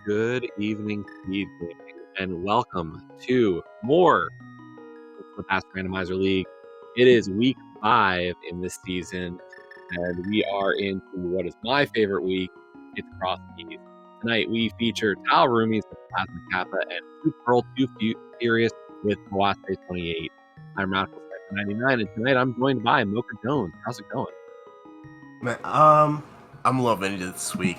Good evening, Speed Gaming, and welcome to more the Past Randomizer League. It is week 5 in this season, and we are into what is my favorite week. It's Cross Keys. Tonight we feature Roomies with Plasma Kappa and 2Pearl2Furious with Moase 28. I'm Radical 99, and tonight I'm joined by Mocha Jones. How's it going? Man, I'm loving it this week.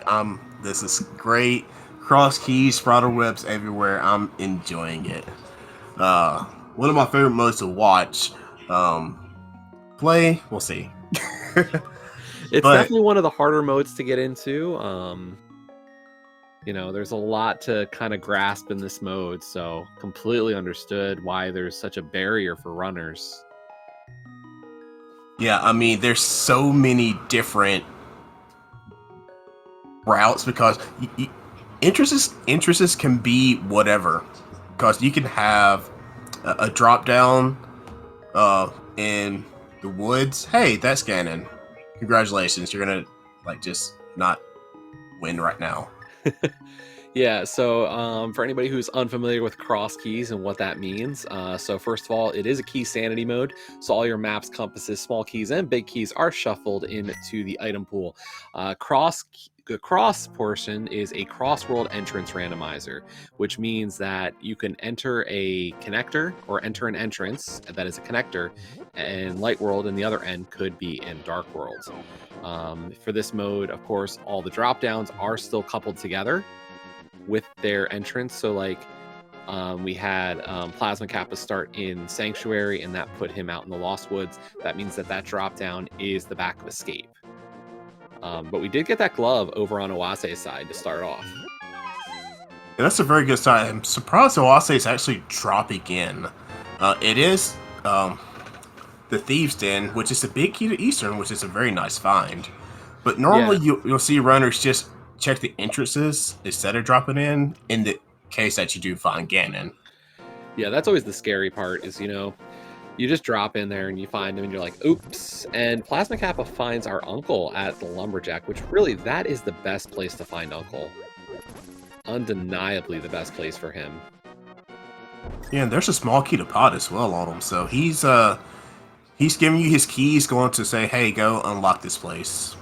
This is great. Cross keys, spider webs everywhere. I'm enjoying it. One of my favorite modes to watch. Play, we'll see. It's definitely one of the harder modes to get into. There's a lot to kind of grasp in this mode, so completely understood why there's such a barrier for runners. Yeah, I mean, there's so many different routes because interests can be whatever. Because you can have a drop down in the woods. Hey, that's Ganon. Congratulations, you're gonna just not win right now. Yeah, so for anybody who's unfamiliar with cross keys and what that means, so first of all, it is a key sanity mode, so all your maps, compasses, small keys, and big keys are shuffled into the item pool. The cross portion is a cross-world entrance randomizer, which means that you can enter a connector or enter an entrance that is a connector, and light world in the other end could be in dark world. For this mode, of course, all the drop downs are still coupled together with their entrance. So we had Plasma Kappa start in Sanctuary, and that put him out in the Lost Woods. That means that drop down is the back of Escape. But we did get that glove over on Owase's side to start off. Yeah, that's a very good sign. I'm surprised Oase is actually dropping in. It is the Thieves' Den, which is the big key to Eastern, which is a very nice find. But normally you'll see runners just check the entrances instead of dropping in the case that you do find Ganon. Yeah, that's always the scary part is, you just drop in there and you find him and you're like, oops. And Plasma Kappa finds our uncle at the Lumberjack, which really, that is the best place to find Uncle. Undeniably the best place for him. Yeah, and there's a small key to pot as well on him. So he's giving you his keys, going to say, hey, go unlock this place.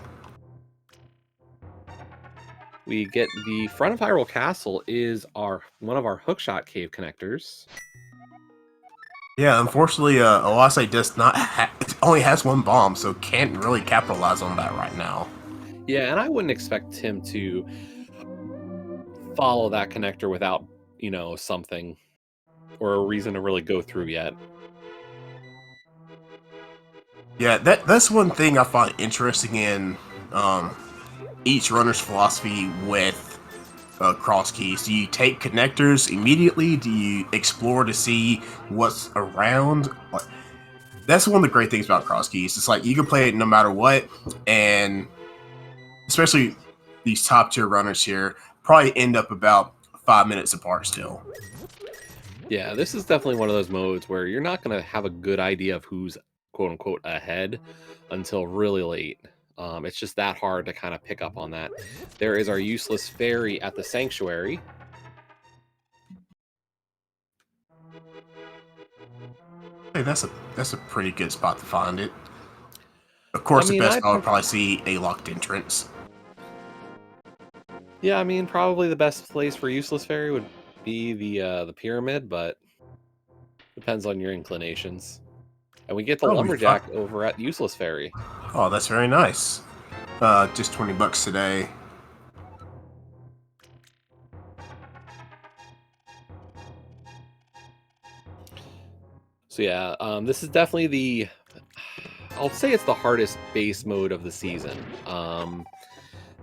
We get the front of Hyrule Castle is one of our hookshot cave connectors. Yeah, unfortunately, Oase does not only has one bomb, so can't really capitalize on that right now. Yeah, and I wouldn't expect him to follow that connector without, something or a reason to really go through yet. Yeah, that's one thing I find interesting in each runner's philosophy with cross keys. Do you take connectors immediately? Do you explore to see what's around? That's one of the great things about cross keys. It's like you can play it no matter what, and especially these top tier runners here probably end up about 5 minutes apart still. Yeah, this is definitely one of those modes where you're not going to have a good idea of who's quote unquote ahead until really late. It's just that hard to kind of pick up on that. There is our useless fairy at the Sanctuary. Hey, that's a pretty good spot to find it. Of course, the best I would probably see a locked entrance. Yeah, I mean, probably the best place for useless fairy would be the pyramid, but depends on your inclinations. And we get the lumberjack over at useless fairy. Oh, that's very nice. Just $20 today. So yeah, this is definitely I'll say it's the hardest base mode of the season.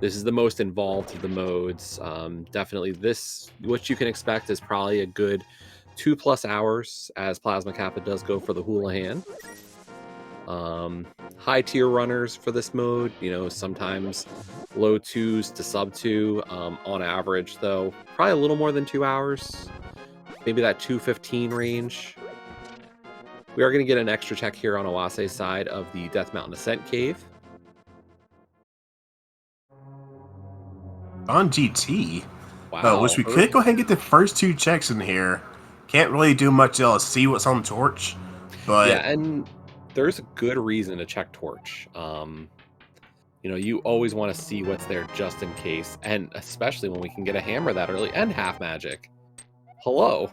This is the most involved of the modes. Definitely what you can expect is probably a good 2+ hours, as Plasma Kappa does go for the Houlihan. High tier runners for this mode, sometimes low 2s to sub 2. On average, though, probably a little more than 2 hours. Maybe that 2:15 range. We are going to get an extra check here on Owase's side of the Death Mountain Ascent Cave. On GT? Which Wow. we could go ahead and get the first 2 checks in here. Can't really do much else. See what's on the torch, Yeah, but and there's a good reason to check torch. You know, you always want to see what's there just in case, and especially when we can get a hammer that early and half magic. Hello.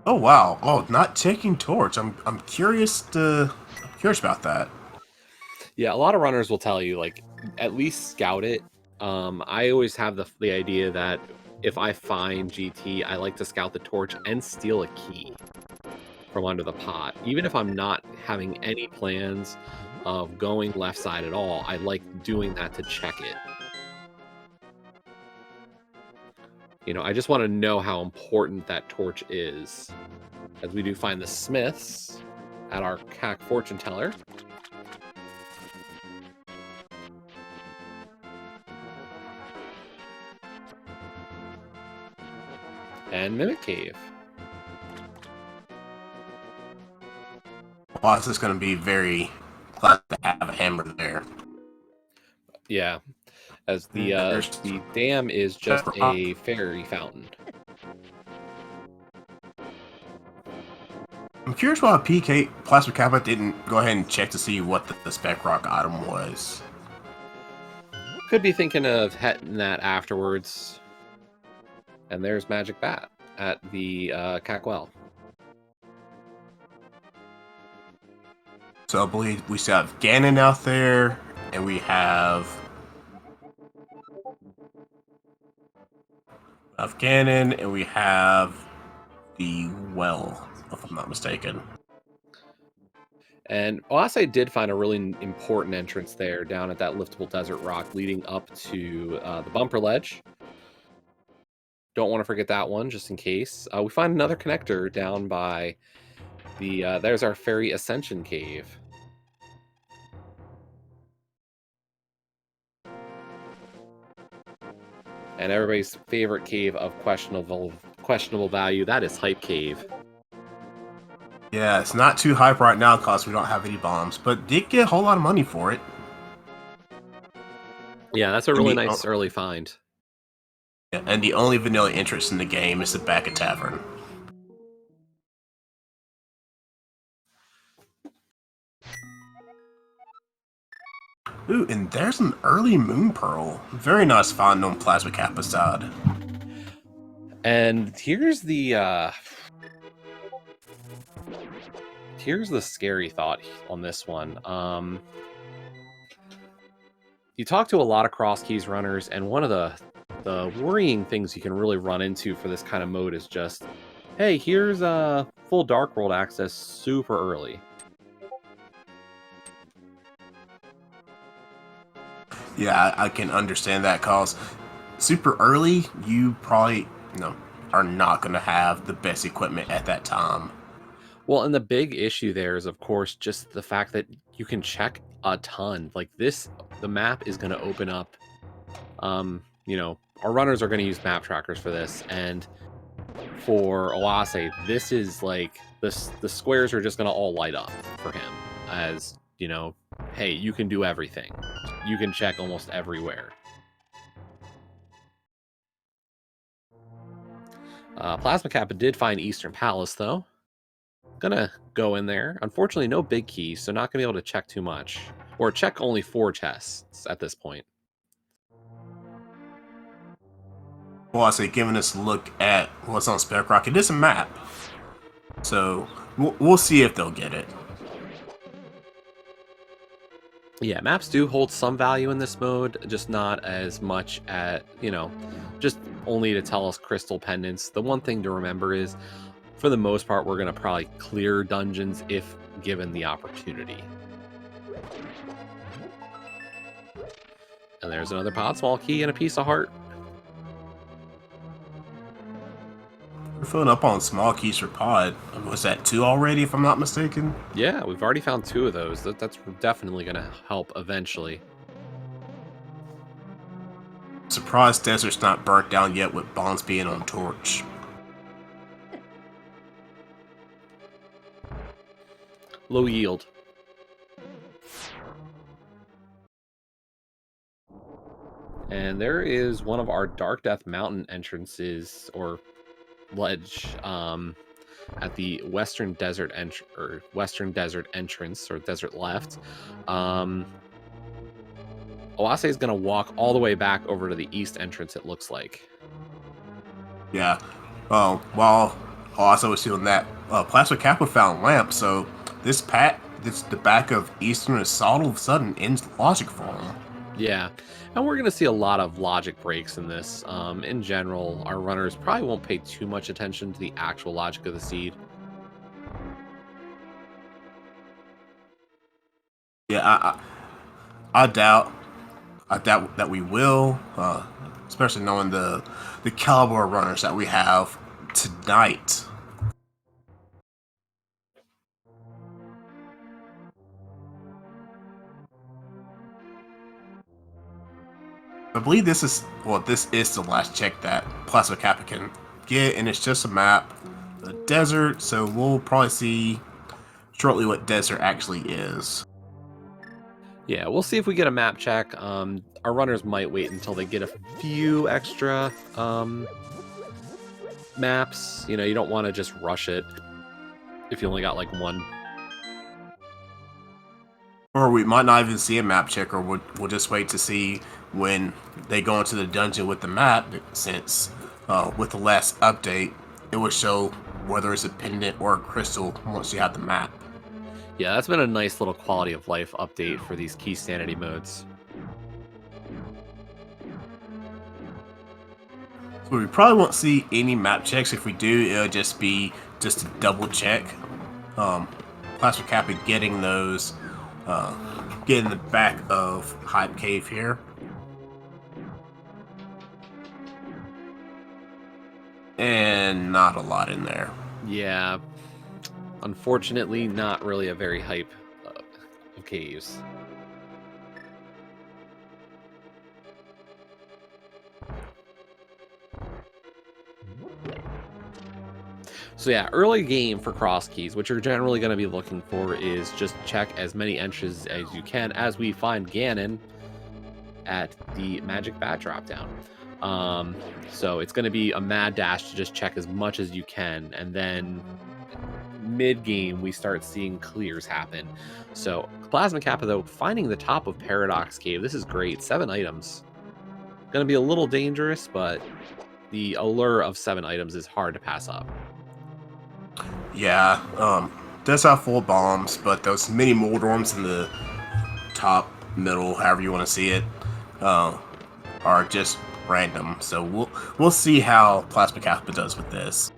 oh wow, oh not checking torch. I'm curious about that. Yeah, a lot of runners will tell you, like, at least scout it. I always have the idea that if I find GT, I like to scout the torch and steal a key from under the pot. Even if I'm not having any plans of going left side at all, I like doing that to check it. You know, I just want to know how important that torch is. As we do find the smiths at our CAC fortune teller. And Mimic Cave. Well, this is going to be very glad to have a hammer there. Yeah, as the dam is just a fairy fountain. I'm curious why PK Plasma Kappa didn't go ahead and check to see what the spec rock item was. Could be thinking of hitting that afterwards. And there's Magic Bat at the CAC well. So I believe we still have Ganon out there, and we have Ganon, and we have the well, if I'm not mistaken. And Oase did find a really important entrance there down at that liftable desert rock leading up to the bumper ledge. Don't want to forget that one, just in case. We find another connector down by the... there's our Fairy Ascension Cave. And everybody's favorite cave of questionable value, that is Hype Cave. Yeah, it's not too hype right now because we don't have any bombs, but did get a whole lot of money for it. Yeah, that's a really nice early find. Yeah, and the only vanilla entrance in the game is the back of Tavern. Ooh, and there's an early Moon Pearl. Very nice find on Plasma Kappa side. And here's the scary thought on this one. You talk to a lot of cross keys runners, and one of the worrying things you can really run into for this kind of mode is just, hey, here's a full Dark World access super early. Yeah, I can understand that cause super early, you probably are not going to have the best equipment at that time. Well, and the big issue there is, of course, just the fact that you can check a ton. Like this, the map is going to open up. You know, our runners are going to use map trackers for this, and for Oase, this is like the squares are just going to all light up for him as, you know, hey, you can do everything. You can check almost everywhere. Plasma Kappa did find Eastern Palace, though. Gonna go in there. Unfortunately, no big keys, so not gonna be able to check too much. Or check only 4 chests at this point. Well, I say, giving us a look at what's on Spec Rock, it is a map. So, we'll see if they'll get it. Yeah, maps do hold some value in this mode, just not as much at, you know, just only to tell us crystal pendants. The one thing to remember is, for the most part, we're going to probably clear dungeons if given the opportunity. And there's another pod small key and a piece of heart. We're filling up on small keys for pod. Was that 2 already, if I'm not mistaken? Yeah, we've already found 2 of those. That's definitely going to help eventually. Surprised Desert's not burnt down yet with bombs being on torch. Low yield. And there is one of our Dark Death Mountain entrances, or ledge, at the Western Desert entrance, or desert left. Oase is going to walk all the way back over to the east entrance, it looks like. Yeah. While also was doing that, Plasma Kappa found Lamp, so the back of Eastern is all of a sudden in logic for him. Yeah, and we're going to see a lot of logic breaks in this. In general, our runners probably won't pay too much attention to the actual logic of the seed. Yeah, I doubt that we will, especially knowing the caliber of runners that we have tonight. I believe this is the last check that Plasma Kappa can get, and it's just a map, the desert. So we'll probably see shortly what desert actually is. Yeah, we'll see if we get a map check. Our runners might wait until they get a few extra maps. You know, you don't want to just rush it if you only got like one. Or we might not even see a map check, or we'll just wait to see when they go into the dungeon with the map, since with the last update, it will show whether it's a pendant or a crystal once you have the map. Yeah, that's been a nice little quality of life update for these key sanity modes. So we probably won't see any map checks. If we do, it'll just be just a double check. Plasma Kappa getting those, getting the back of Hype Cave here. And not a lot in there. Yeah, unfortunately, not really a very hype of caves. So yeah, early game for cross keys, what you're generally going to be looking for is just check as many entries as you can as we find Ganon at the Magic Bat dropdown. So it's going to be a mad dash to just check as much as you can, and then mid-game we start seeing clears happen. So Plasma Kappa, though, finding the top of Paradox Cave, this is great. 7 items. Going to be a little dangerous, but the allure of 7 items is hard to pass up. Yeah, does have full bombs, but those mini Moldorms in the top, middle, however you want to see it, are just random. So we'll see how Plasma Kappa does with this.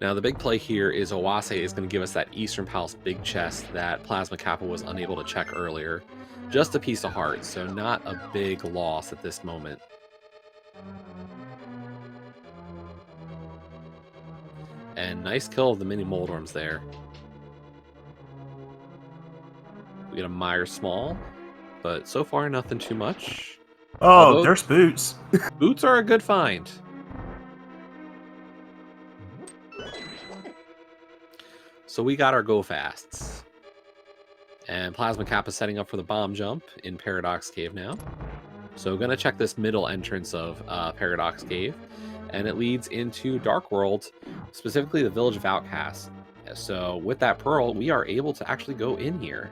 Now, the big play here is Oase is going to give us that Eastern Palace big chest that Plasma Kappa was unable to check earlier. Just a piece of heart, so not a big loss at this moment. And nice kill of the mini Moldorms there. We get a Meyer Small, but so far nothing too much. Oh, although, there's boots. Boots are a good find. So we got our go fasts. And Plasma Kappa setting up for the bomb jump in Paradox Cave now. So gonna check this middle entrance of Paradox Cave, and it leads into Dark World, specifically the Village of Outcasts. So with that pearl, we are able to actually go in here.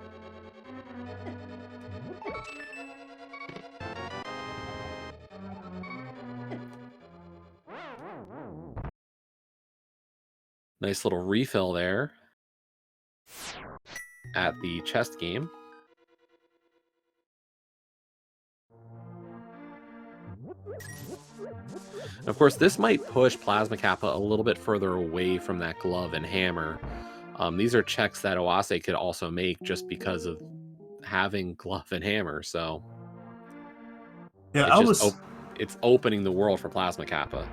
Nice little refill there at the chest game. And of course, this might push Plasma Kappa a little bit further away from that glove and hammer. These are checks that Oase could also make just because of having glove and hammer. So yeah, it's opening the world for Plasma Kappa.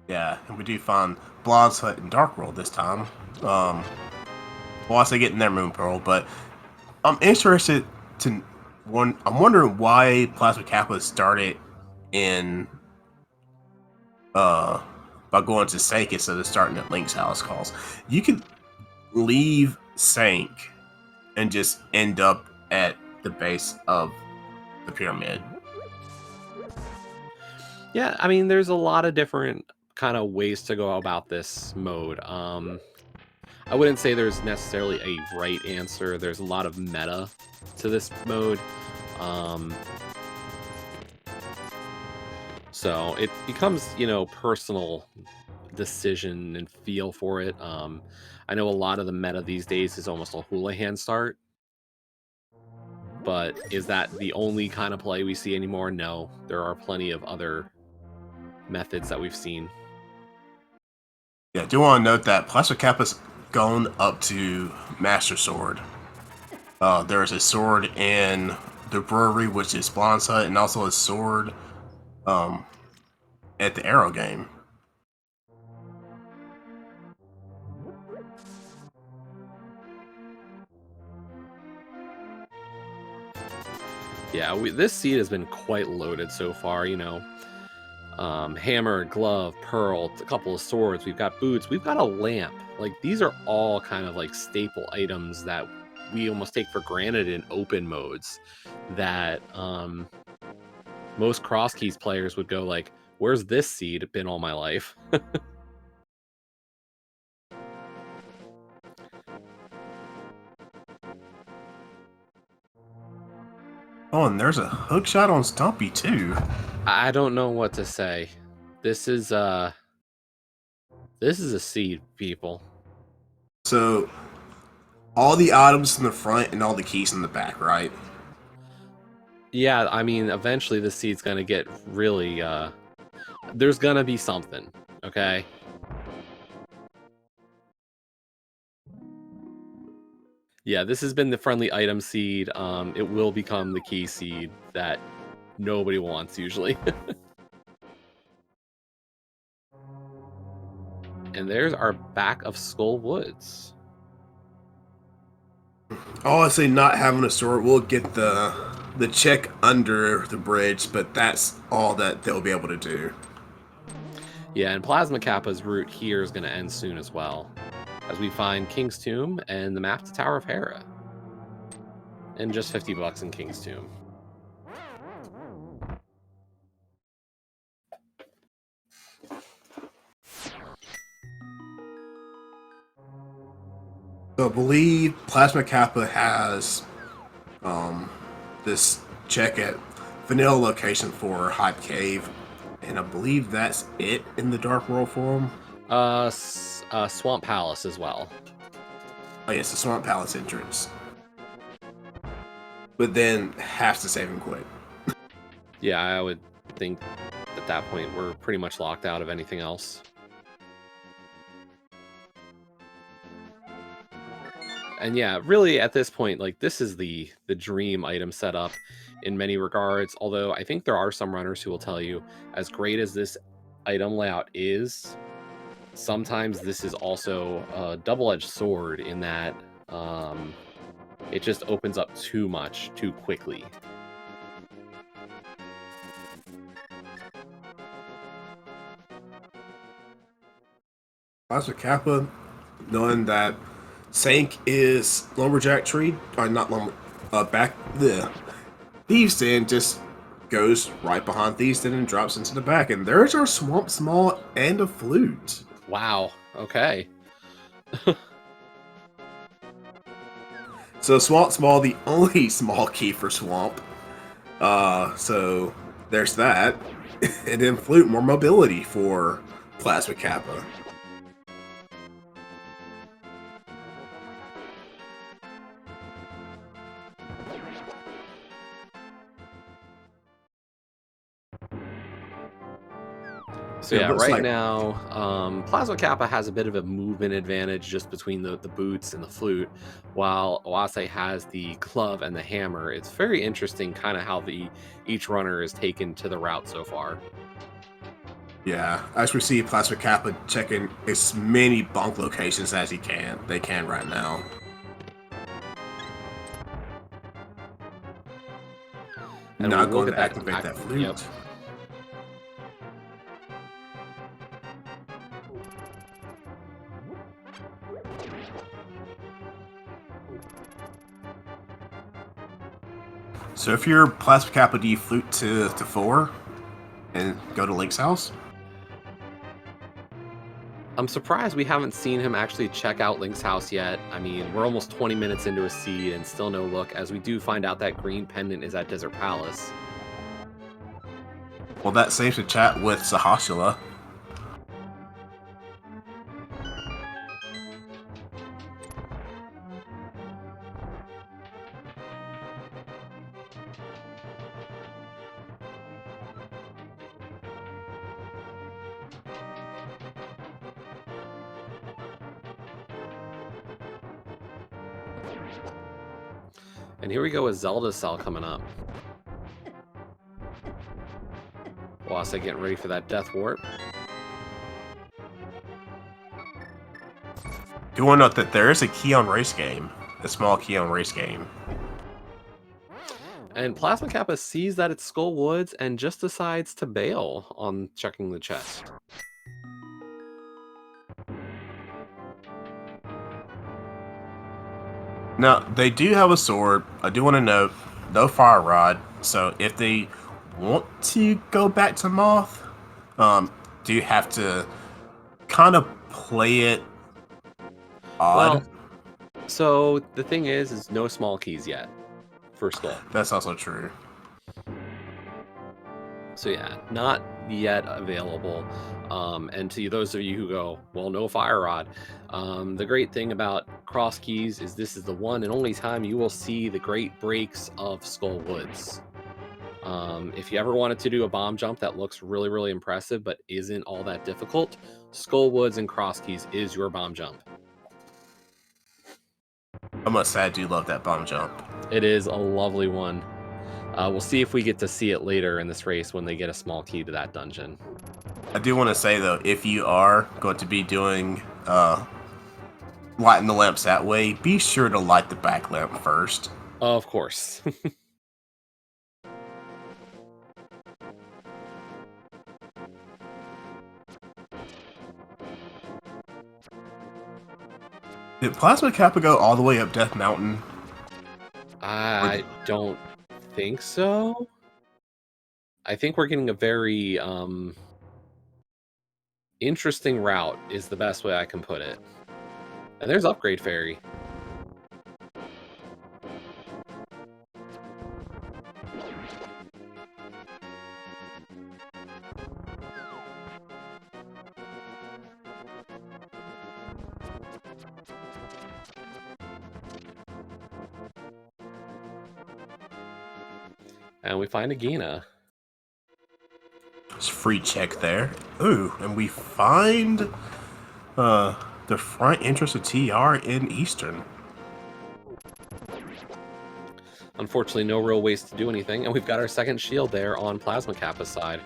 Yeah, and we do find Blob's Hut in Dark World this time. Oase getting their Moon Pearl, but I'm interested to I'm wondering why Plasma Kappa started in by going to Sank instead of starting at Link's house calls. You could leave Sank and just end up at the base of the pyramid. Yeah, I mean, there's a lot of different kind of ways to go about this mode. I wouldn't say there's necessarily a right answer. There's a lot of meta to this mode. So it becomes, personal decision and feel for it. I know a lot of the meta these days is almost a Houlihan start. But is that the only kind of play we see anymore? No. There are plenty of other methods that we've seen. Yeah, I do want to note that Plasma Kappa's gone up to Master Sword. There's a sword in the brewery, which is Blonde's Hut, and also a sword at the Arrow game. Yeah, this seed has been quite loaded so far, hammer, glove, pearl, a couple of swords, we've got boots, we've got a lamp. Like, these are all kind of like staple items that we almost take for granted in open modes that most cross keys players would go like, where's this seed been all my life? Oh, and there's a hook shot on Stumpy too. I don't know what to say. This is a seed, people. So, all the items in the front and all the keys in the back, right? Yeah, I mean, eventually the seed's gonna get really, there's gonna be something, okay? Yeah, this has been the friendly item seed. It will become the key seed that nobody wants, usually. And there's our back of Skull Woods. Honestly, not having a sword will get the check under the bridge, but that's all that they'll be able to do. Yeah, and Plasma Kappa's route here is going to end soon as well, as we find King's Tomb and the map to Tower of Hera. And just $50 in King's Tomb. So I believe Plasma Kappa has this check at vanilla location for Hype Cave, and I believe that's it in the Dark World for him. Swamp Palace as well. Oh yes, the Swamp Palace entrance. But then has to save and quit. Yeah, I would think at that point we're pretty much locked out of anything else. And yeah, really at this point, like, this is the dream item setup in many regards. Although I think there are some runners who will tell you, as great as this item layout is, sometimes this is also a double-edged sword in that it just opens up too much too quickly. Plasma Kappa, knowing that Sank is Lumberjack Tree, or not Lumber, back the Thieves Den, just goes right behind Thieves Den and drops into the back, and there's our Swamp Small and a flute. Wow. Okay. So Swamp Small, the only small key for Swamp. So there's that, and then flute, more mobility for Plasma Kappa. So yeah, right now, Plasma Kappa has a bit of a movement advantage just between the boots and the flute, while Oase has the glove and the hammer. It's very interesting kind of how each runner is taken to the route so far. Yeah, as we see Plasma Kappa checking as many bunk locations as they can right now. And not we'll going to activate that flute. Yep. So if you're Plasma Kappa, do you flute to 4 and go to Link's house? I'm surprised we haven't seen him actually check out Link's house yet. I mean, we're almost 20 minutes into a seed and still no look, as we do find out that green pendant is at Desert Palace. Well, that saves a chat with Sahashala. And here we go with Zelda Cell coming up. Wasa getting ready for that Death Warp. Do you want to note that there is a Keon race game, a small Keon race game. And Plasma Kappa sees that it's Skull Woods and just decides to bail on checking the chest. Now, they do have a sword. I do want to note, no fire rod. So if they want to go back to Moth, do you have to kind of play it odd? Well, so the thing is no small keys yet for Skull. That's also true. So yeah, not yet available. And to those of you who go, well, no fire rod. The great thing about cross keys is this is the one and only time you will see the great breaks of Skull Woods. If you ever wanted to do a bomb jump that looks really, really impressive but isn't all that difficult, Skull Woods and cross keys is your bomb jump. I must say, I do love that bomb jump. It is a lovely one. We'll see if we get to see it later in this race when they get a small key to that dungeon. I do want to say, though, if you are going to be doing lighting the lamps that way, be sure to light the back lamp first. Of course. Did Plasma Kappa go all the way up Death Mountain? I don't think so. I think we're getting a very interesting route is the best way I can put it. And there's Upgrade Fairy. And we find a Gina. It's free check there. Ooh, and we find the front entrance of TR in Eastern. Unfortunately, no real ways to do anything, and we've got our second shield there on Plasma Kappa's side.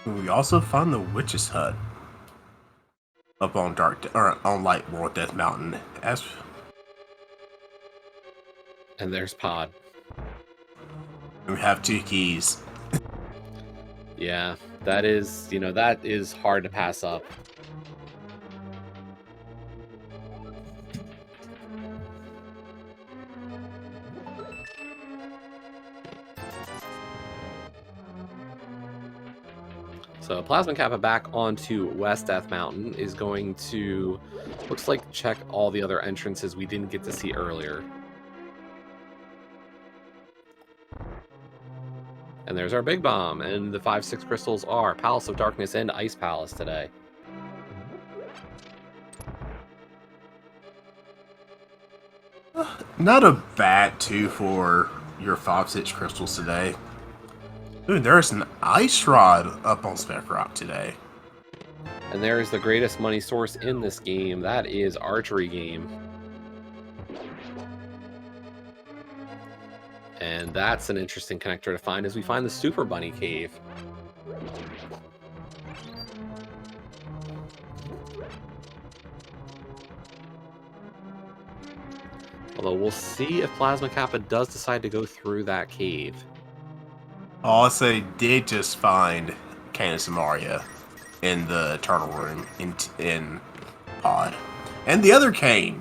We also found the Witch's Hut up on on Light World Death Mountain. And there's Pod. We have 2 keys. Yeah, that is, that is hard to pass up. So Plasma Kappa back onto West Death Mountain is going to, looks like, check all the other entrances we didn't get to see earlier. And there's our big bomb, and the 5-6 crystals are Palace of Darkness and Ice Palace today. Not a bad 2 for your 5-6 crystals today. Ooh, there's an ice rod up on Spec Rock today. And there is the greatest money source in this game. That is Archery Game. And that's an interesting connector to find as we find the Super Bunny Cave. Although we'll see if Plasma Kappa does decide to go through that cave. Also, did just find Candace and Maria in the turtle room in Pod. And the other Kane.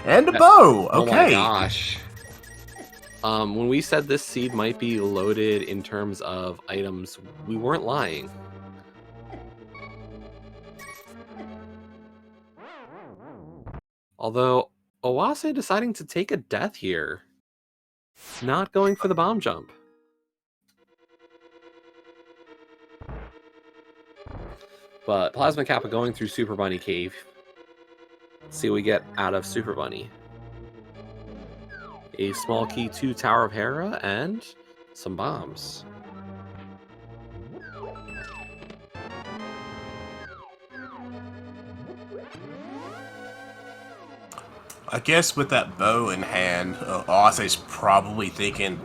And a bow! Okay. Oh my gosh. When we said this seed might be loaded in terms of items, we weren't lying. Although, Owase deciding to take a death here. Not going for the bomb jump. But Plasma Kappa going through Super Bunny Cave. Let's see what we get out of Super Bunny. A small key to Tower of Hera and some bombs. I guess with that bow in hand, Oase's probably thinking,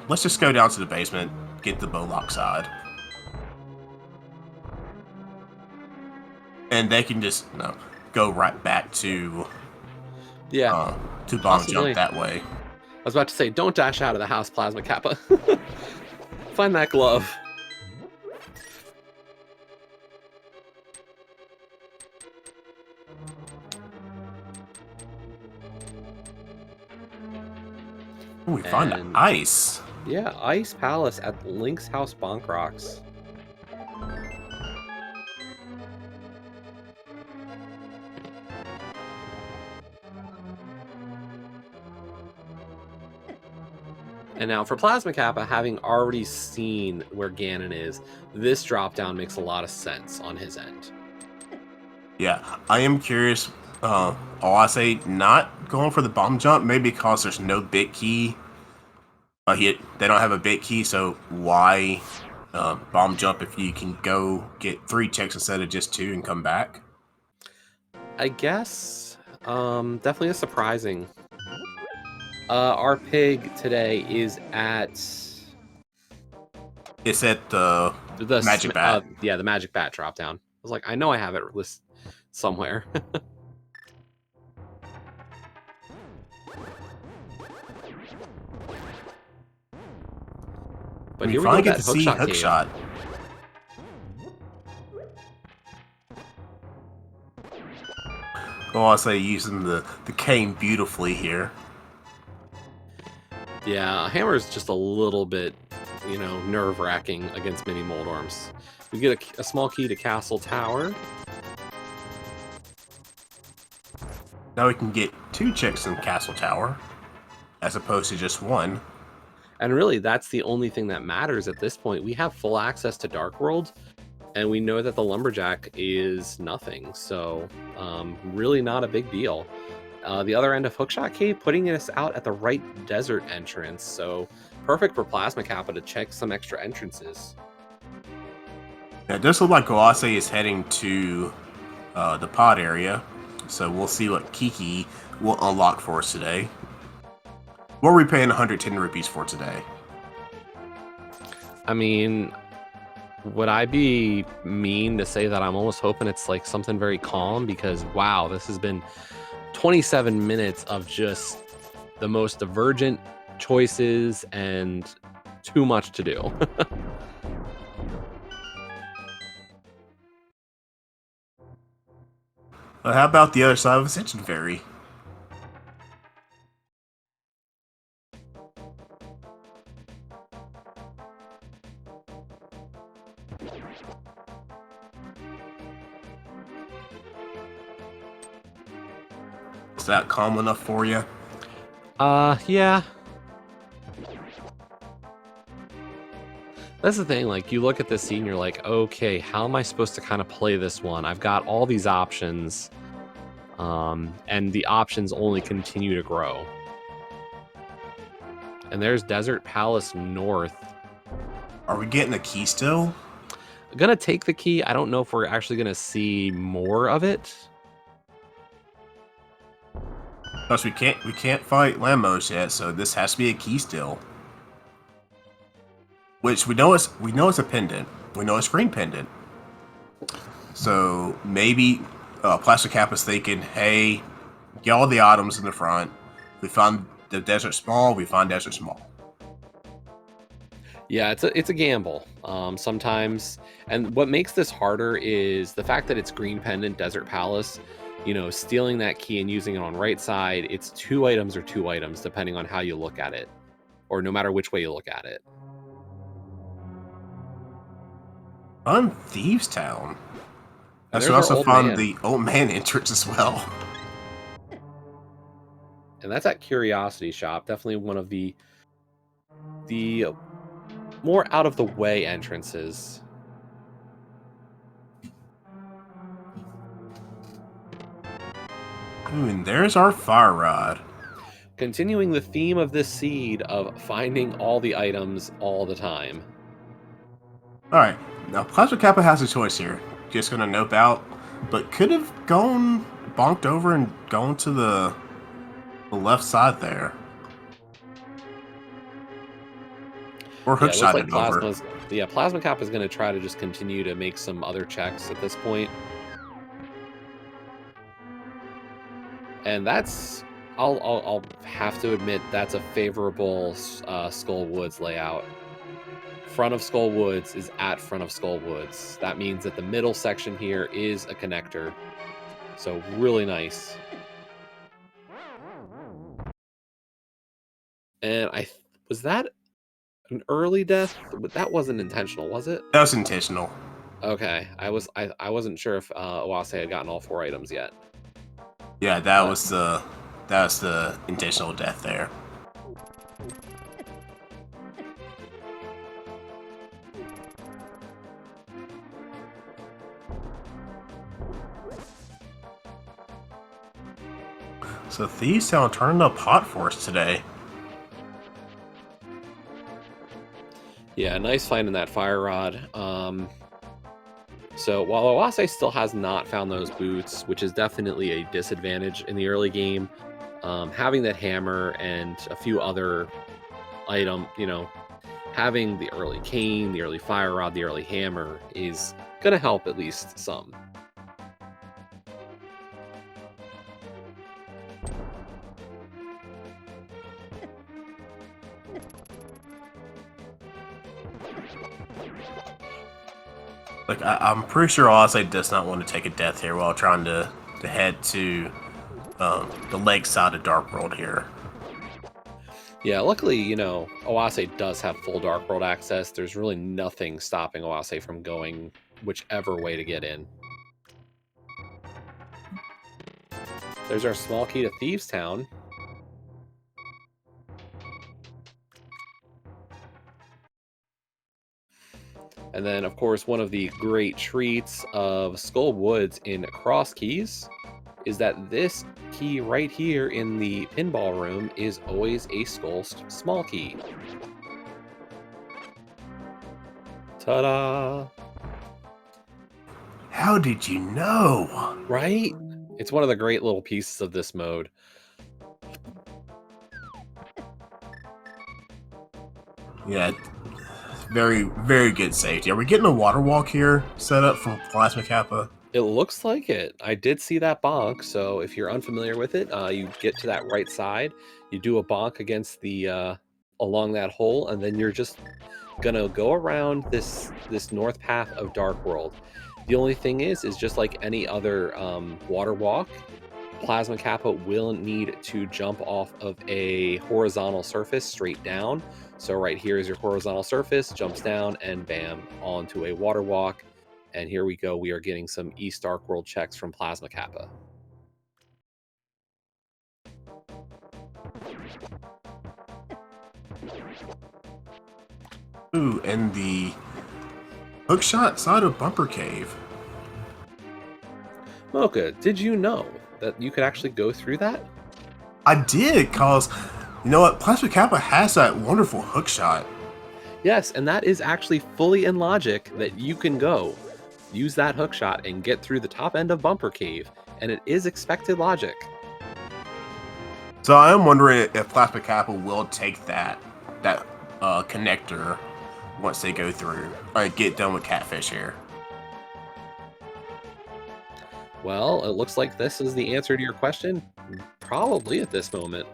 let's just go down to the basement, get the bow lock side. And they can just go right back to bomb possibly. jump that way. I was about to say, don't dash out of the house, Plasma Kappa. Find that glove. Ooh, we find ice. Yeah, Ice Palace at Link's House Bonk Rocks. And now for Plasma Kappa, having already seen where Ganon is, this drop down makes a lot of sense on his end. Yeah, I am curious. Oase not going for the bomb jump, maybe because there's no bit key. They don't have a bit key, so why bomb jump if you can go get 3 checks instead of just 2 and come back? I guess definitely is surprising. Our pig today is at... It's at the Magic Bat. Yeah, the Magic Bat drop down. I was like, I know I have it listed somewhere. But here we finally go, get to see Hookshot. Oh, I say using the cane beautifully here. Yeah, Hammer's just a little bit, nerve-wracking against mini Moldorms. We get a small key to Castle Tower. Now we can get 2 checks in Castle Tower, as opposed to just 1. And really, that's the only thing that matters at this point. We have full access to Dark World, and we know that the Lumberjack is nothing, so really not a big deal. The other end of Hookshot Cave, putting us out at the right desert entrance, so perfect for Plasma Kappa to check some extra entrances. Yeah, it does look like Oase is heading to the pod area, so we'll see what Kiki will unlock for us today. What are we paying 110 rupees for today? I mean, would I be mean to say that I'm almost hoping it's like something very calm? Because, wow, this has been 27 minutes of just the most divergent choices and too much to do. How about the other side of Ascension Ferry? Is that calm enough for you? Yeah. That's the thing, like, you look at this scene, you're like, okay, how am I supposed to kind of play this one? I've got all these options, and the options only continue to grow. And there's Desert Palace North. Are we getting a key still? I'm gonna take the key. I don't know if we're actually gonna see more of it. Plus, we can't fight Lamos yet, so this has to be a key still. Which we know it's a pendant. We know it's green pendant. So maybe Plastic Cap is thinking, hey, get all the items in the front. We find the desert small, we find desert small. Yeah, it's a gamble. Sometimes, and what makes this harder is the fact that it's green pendant desert palace. You know, stealing that key and using it on right side, it's 2 items or 2 items depending on how you look at it, or no matter which way you look at it. Fun Thieves Town. And That's there's our also old found man, the old man entrance as well. and that's at Curiosity Shop. Definitely one of the more out of the way entrances. Ooh, and there's our fire rod. Continuing the theme of this seed of finding all the items all the time. Alright, now Plasma Kappa has a choice here. Just gonna nope out, but could have gone bonked over and gone to the left side there. Or Yeah, it looks like hookshotted over. Plasma Cap is going to try to just continue to make some other checks at this point. And that's, I'll have to admit, that's a favorable Skull Woods layout. Front of Skull Woods is at front of Skull Woods. That means that the middle section here is a connector. So really nice. And was that an early death? That wasn't intentional, was it? That was intentional. Okay, I wasn't sure if Oase had gotten all 4 items yet. Yeah, that was the intentional death there. So Thieves Town turning up hot for us today. Yeah, nice finding that fire rod. So while Oase still has not found those boots, which is definitely a disadvantage in the early game, having that hammer and a few other having the early cane, the early fire rod, the early hammer is gonna help at least some. Like, I'm pretty sure Oase does not want to take a death here while trying to head to the lake side of Dark World here. Yeah, luckily, Oase does have full Dark World access. There's really nothing stopping Oase from going whichever way to get in. There's our small key to Thieves Town. And then, of course, one of the great treats of Skull Woods in Cross Keys is that this key right here in the pinball room is always a Skull small key. Ta-da! How did you know? Right? It's one of the great little pieces of this mode. Yeah, very, very good safety. Are we getting a water walk here set up from Plasma Kappa? It looks like it. I did see that bonk, so if you're unfamiliar with it, you get to that right side, you do a bonk against the along that hole, and then you're just gonna go around this north path of Dark World. The only thing is just like any other water walk, Plasma Kappa will need to jump off of a horizontal surface straight down. So right here is your horizontal surface, jumps down, and bam, onto a water walk. And here we go. We are getting some East Dark World checks from Plasma Kappa. Ooh, and the hookshot side of Bumper Cave. Mocha, did you know that you could actually go through that? I did, cause you know what? Plasma Kappa has that wonderful hookshot. Yes, and that is actually fully in logic that you can go use that hookshot and get through the top end of Bumper Cave, and it is expected logic. So I am wondering if Plasma Kappa will take that connector once they go through. Get done with Catfish here. Well, it looks like this is the answer to your question. Probably at this moment.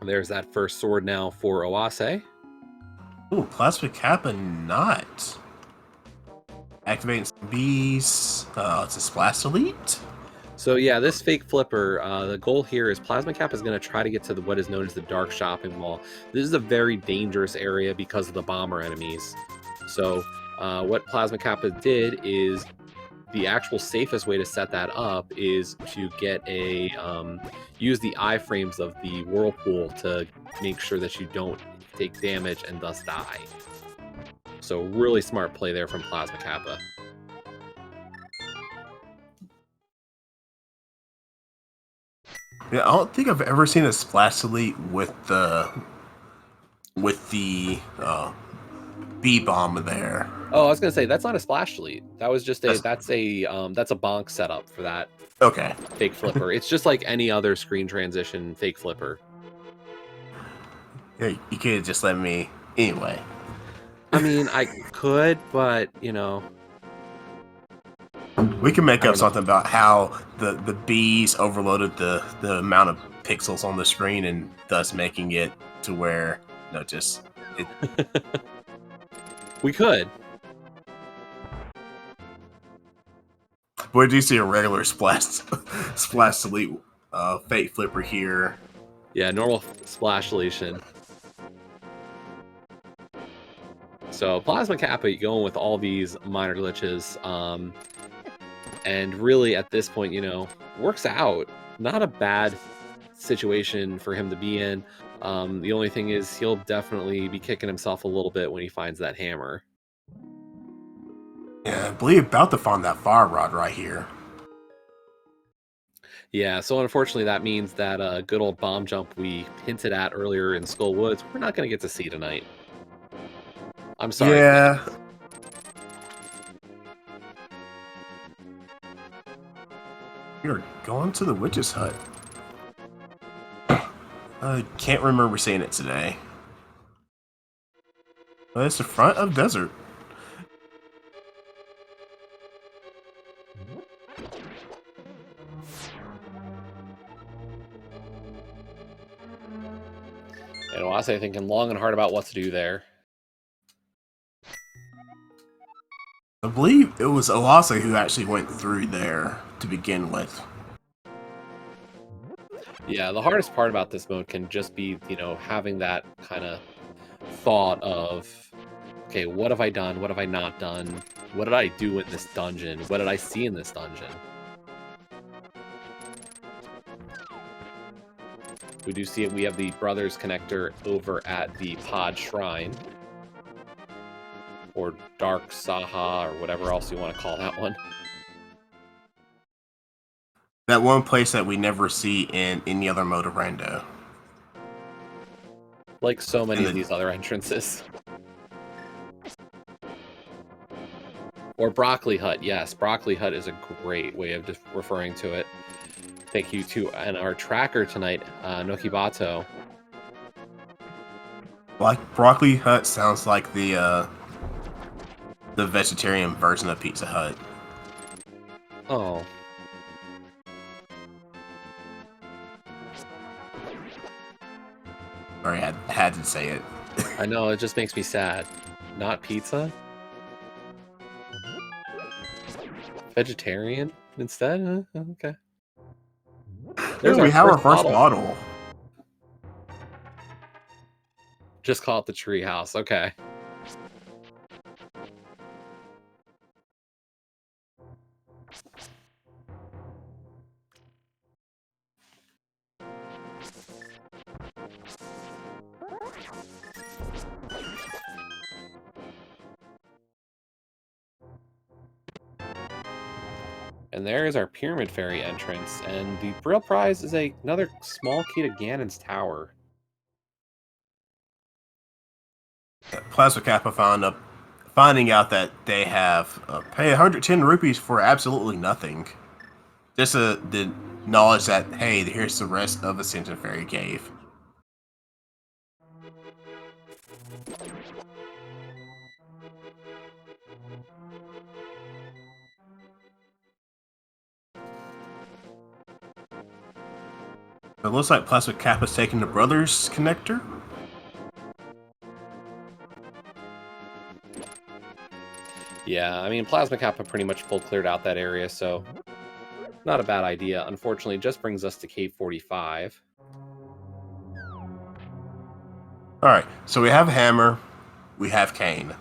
There's that first sword now for Oase. Ooh, Plasma Kappa not. Activating some bees. It's a Splash Elite. So yeah, this fake flipper, the goal here is Plasma Cap is going to try to get to what is known as the Dark Shopping Mall. This is a very dangerous area because of the bomber enemies. So what Plasma Kappa did is the actual safest way to set that up is to get a use the iframes of the whirlpool to make sure that you don't take damage and thus die. So really smart play there from Plasma Kappa. Yeah, I don't think I've ever seen a Splash Elite with the bee bomb there. Oh, I was gonna say that's not a splash delete. That was just that's a bonk setup for that Okay. fake flipper. It's just like any other screen transition fake flipper. Yeah, you could have just let me anyway. I mean, I could, but you know, we can make up something about how the bees overloaded the amount of pixels on the screen and thus making it to where just it. We could. But do you see a regular splash delete fake flipper here? Yeah, normal splash deletion. So Plasma Kappa going with all these minor glitches, and really at this point, works out. Not a bad situation for him to be in. The only thing is he'll definitely be kicking himself a little bit when he finds that hammer. Yeah, I believe about to find that fire rod right here. Yeah, so unfortunately that means that good old bomb jump we hinted at earlier in Skull Woods, we're not going to get to see tonight. I'm sorry. Yeah. Fans. You're going to the witch's hut. I can't remember seeing it today. But it's the front of desert. And Oase thinking long and hard about what to do there. I believe it was Oase who actually went through there to begin with. Yeah, the hardest part about this mode can just be, having that kind of thought of, okay, what have I done? What have I not done? What did I do in this dungeon? What did I see in this dungeon? We do see it. We have the Brothers connector over at the Pod Shrine. Or Dark Saha, or whatever else you want to call that one. That one place that we never see in any other mode of Rando. Like so many of these other entrances. Or Broccoli Hut, yes. Broccoli Hut is a great way of just referring to it. Thank you to our tracker tonight, Nokibato. Like Broccoli Hut sounds like the vegetarian version of Pizza Hut. Oh. Sorry, I had to say it. I know, it just makes me sad. Not pizza? Vegetarian instead? Okay. There's we have our first bottle. Just call it the treehouse. Okay. And there is our Pyramid Fairy entrance, and the real prize is another small key to Ganon's tower. Plasma Kappa finding out that they have pay 110 rupees for absolutely nothing. Just the knowledge that, hey, here's the rest of Ascension Fairy Cave. It looks like Plasma Kappa's taking the brothers connector. Yeah, I mean, Plasma Kappa pretty much full cleared out that area, so not a bad idea. Unfortunately, it just brings us to Cave 45. Alright, so we have Hammer, we have Kane,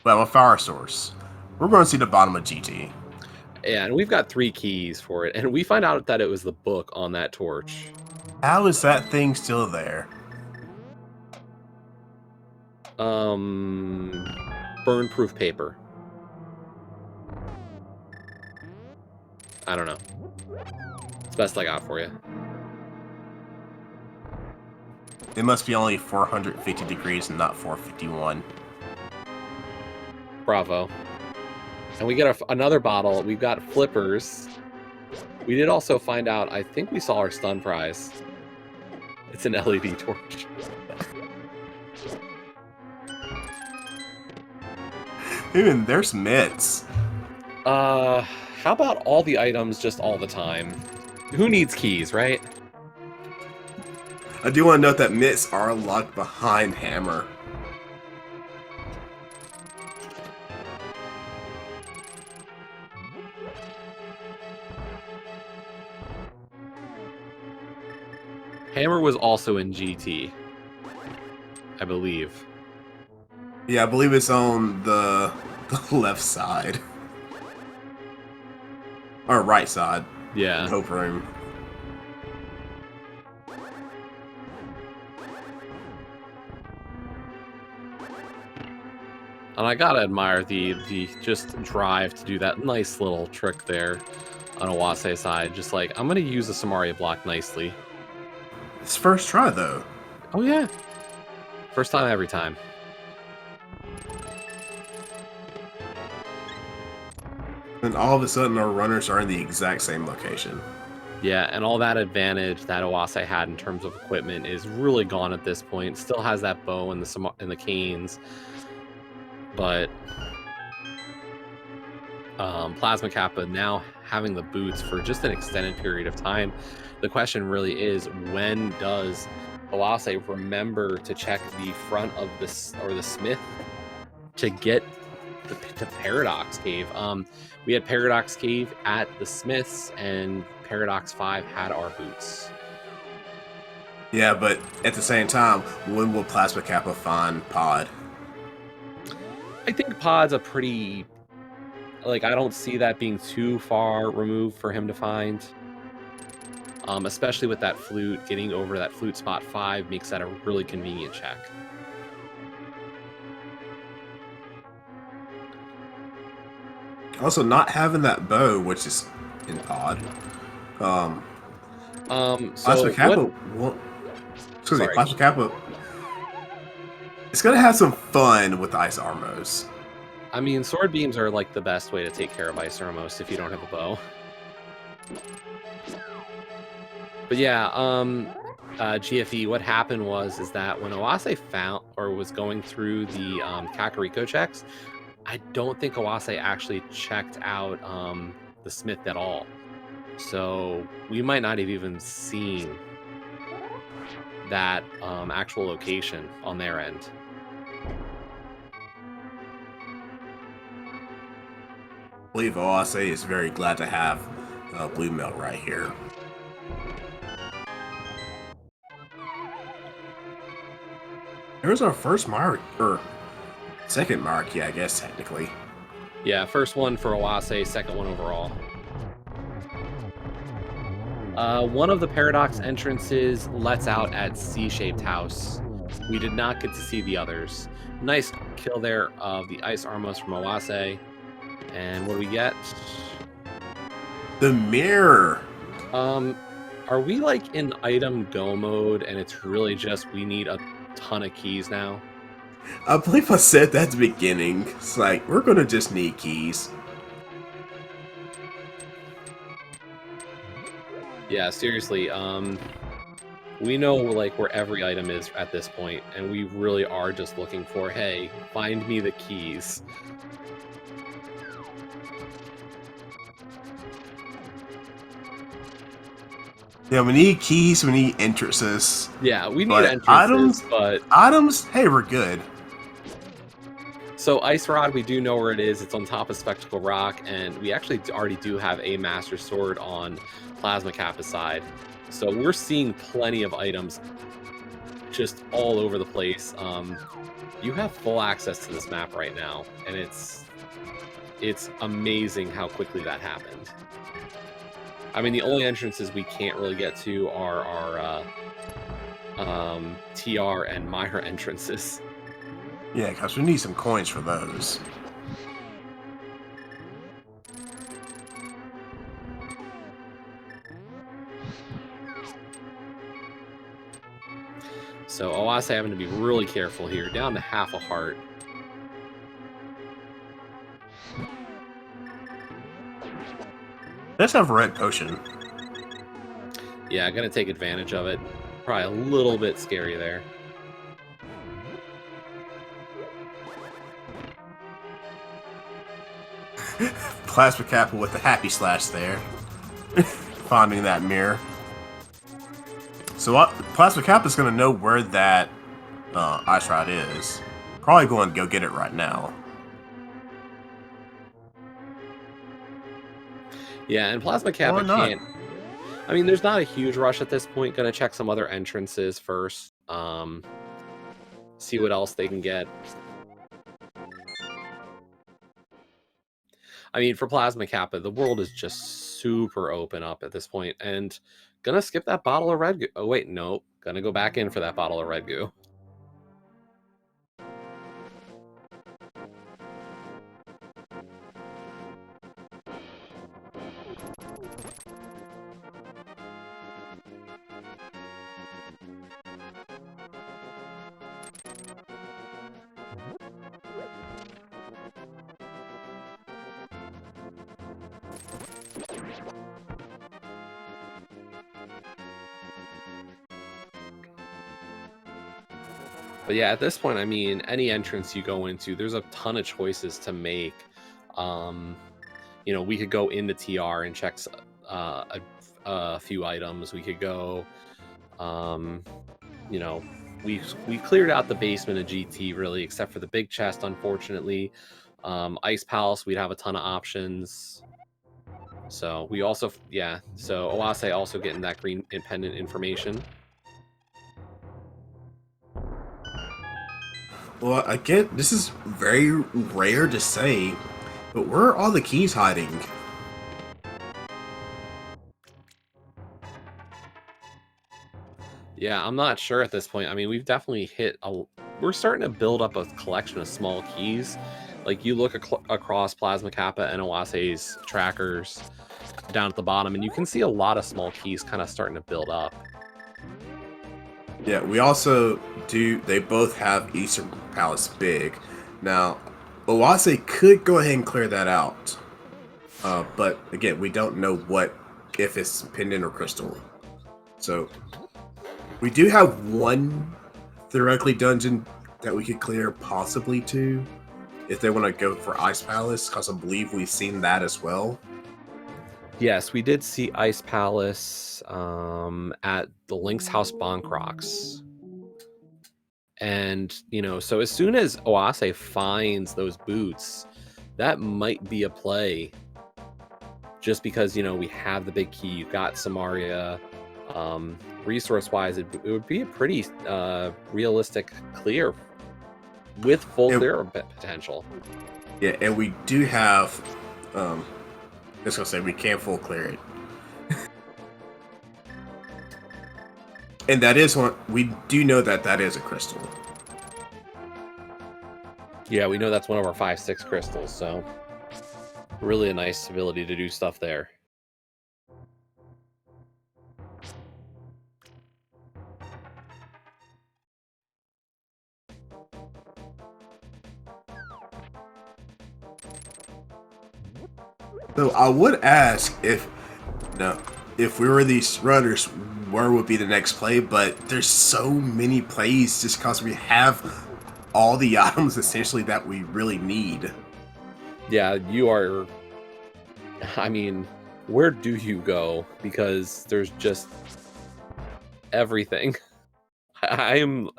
we have a fire source. We're going to see the bottom of GT. Yeah, and we've got 3 keys for it, and we find out that it was the book on that torch. How is that thing still there? Burn-proof paper. I don't know. It's the best I got for you. It must be only 450 degrees and not 451. Bravo. And we get another bottle. We've got flippers. We did also find out, I think we saw our stun prize. It's an LED torch. Even there's mitts. How about all the items just all the time? Who needs keys, right? I do want to note that mitts are locked behind Hammer. Hammer was also in GT, I believe. Yeah, I believe it's on the left side. Or right side. Yeah. Hope room. And I gotta admire the just drive to do that nice little trick there on Owase's side. Just like, I'm gonna use the Samaria block nicely. It's first try though. Oh yeah. First time every time. And all of a sudden our runners are in the exact same location. Yeah, and all that advantage that Owase had in terms of equipment is really gone at this point. Still has that bow and the canes, but Plasma Kappa now having the boots for just an extended period of time. The question really is, when does Owase remember to check the front of the smith to get to Paradox Cave? We had Paradox Cave at the Smiths, and Paradox 5 had our boots. Yeah, but at the same time, when will Plasma Kappa find Pod? I think Pod's a pretty... Like, I don't see that being too far removed for him to find. Especially with that flute, getting over that flute spot 5 makes that a really convenient check. Also, not having that bow, which is in Pod. Plasma Kappa Plasma Kappa. It's gonna have some fun with Ice Armos. I mean, sword beams are like the best way to take care of Ice Armos if you don't have a bow. But yeah, GFE, what happened is that when Owase found or was going through the Kakariko checks, I don't think Owase actually checked out the Smith at all. So we might not have even seen that actual location on their end. I believe Owase is very glad to have Blue Melt right here. There's our first mark, or second mark, yeah, I guess technically. Yeah, first one for Owase, second one overall. One of the Paradox entrances lets out at C-shaped house. We did not get to see the others. Nice kill there of the Ice Armos from Owase. And what do we get? The mirror! Are we like in item go mode and it's really just we need a ton of keys now? I believe I said that at the beginning. It's like, we're gonna just need keys. Yeah, seriously, we know like where every item is at this point, and we really are just looking for, hey, find me the keys. Yeah, we need keys, we need entrances. Yeah, we need But entrances, but items, hey, we're good. so Ice Rod, we do know where it is. It's on top of Spectacle Rock, and we actually already do have a Master Sword on Plasma Kappa's side. So we're seeing plenty of items just all over the place. You have full access to this map right now, and it's amazing how quickly that happened. I mean, the only entrances we can't really get to are our TR and Myra entrances. Yeah, because we need some coins for those. So Oase having to be really careful here. Down to half a heart. Let's have a red potion. Yeah, gonna take advantage of it. Probably a little bit scary there. Plasma Kappa with the happy slash there. Finding that mirror. So Plasma Kappa's going to know where that Ice Rod is. Probably going to go get it right now. Yeah, and Plasma Kappa can't... I mean, there's not a huge rush at this point. Gonna check some other entrances first. See what else they can get. I mean, for Plasma Kappa, the world is just super open up at this point, and gonna skip that bottle of red goo. Oh wait, no, gonna go back in for that bottle of red goo. But yeah, at this point, I mean, any entrance you go into, there's a ton of choices to make. You know, we could go into TR and check a few items. We could go, you know, we cleared out the basement of GT, really, except for the big chest, unfortunately. Ice Palace, we'd have a ton of options. So we also, yeah, so Oase also getting that green pendant information. Well, again, this is very rare to say, but where are all the keys hiding? Yeah, I'm not sure at this point. I mean, we've definitely hit a... We're starting to build up a collection of small keys. Like, you look across Plasma Kappa and Owase's trackers down at the bottom, and you can see a lot of small keys kind of starting to build up. Yeah, we also do... They both have Eastern Palace big. Now, Oase could go ahead and clear that out. But, again, we don't know if it's pendant or crystal. So... We do have one theoretically dungeon that we could clear, possibly two, if they want to go for Ice Palace, because I believe we've seen that as well. Yes, we did see Ice Palace at the Lynx House Bonkrox. And, you know, so as soon as Oase finds those boots, that might be a play. Just because, you know, we have the big key, you got Samaria. Resource-wise, it would be a pretty realistic clear with full clear potential. Yeah, and we do have... I was going to say, we can full clear it. And that is one... We do know that that is a crystal. Yeah, we know that's one of our 5-6 crystals, so... Really a nice ability to do stuff there. So I would ask if we were these runners, where would be the next play? But there's so many plays just because we have all the items essentially that we really need. Yeah, you are... I mean, Where do you go? Because there's just everything. I am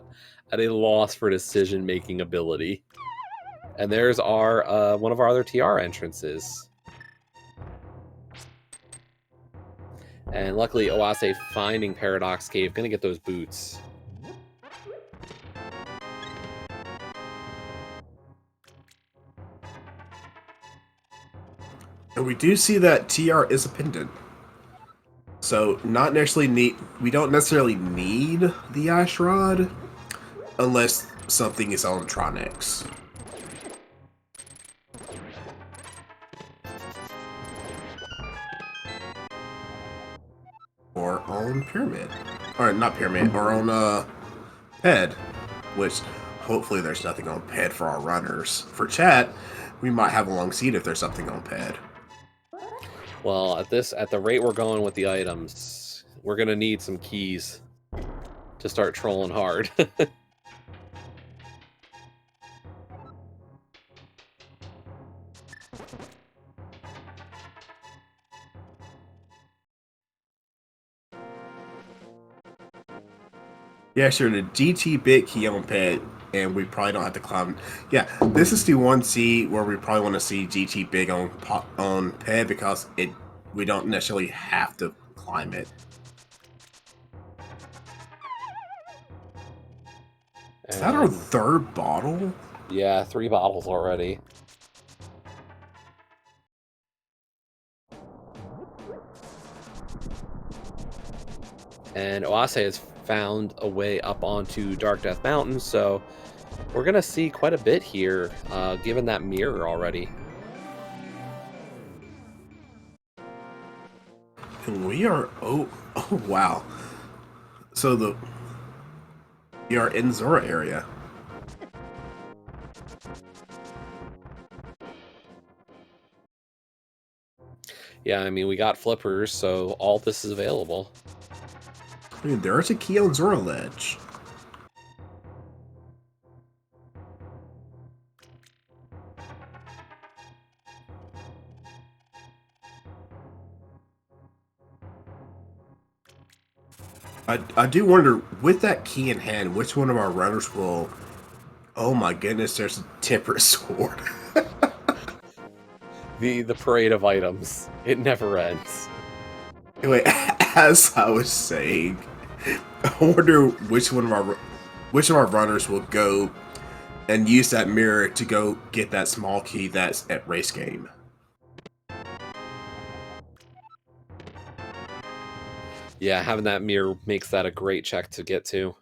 at a loss for decision-making ability. And there's our one of our other TR entrances. And luckily, Oase finding Paradox Cave, gonna get those boots. And we do see that TR is a pendant. So not necessarily we don't necessarily need the Ice Rod unless something is on Tronix. Or on Pyramid. Or not Pyramid, or on Ped. Which hopefully there's nothing on Ped for our runners. For chat, we might have a long seat if there's something on Ped. Well, at the rate we're going with the items, we're gonna need some keys to start trolling hard. Yeah, sure, the GT bit key on Ped, and we probably don't have to climb. Yeah, this is the one seat where we probably want to see GT big on Ped because we don't necessarily have to climb it. Is that our third bottle? Yeah, 3 bottles already. And Oase has found a way up onto Dark Death Mountain, so we're gonna see quite a bit here, given that mirror already. And we are oh wow. So we are in Zora area. Yeah, I mean, we got flippers, so all this is available. I mean, there's a key on Zora Ledge. I do wonder, with that key in hand, which one of our runners will... Oh my goodness, there's a temperate sword. The parade of items. It never ends. Anyway, as I was saying, I wonder which of our runners will go and use that mirror to go get that small key that's at race game. Yeah, having that mirror makes that a great check to get to.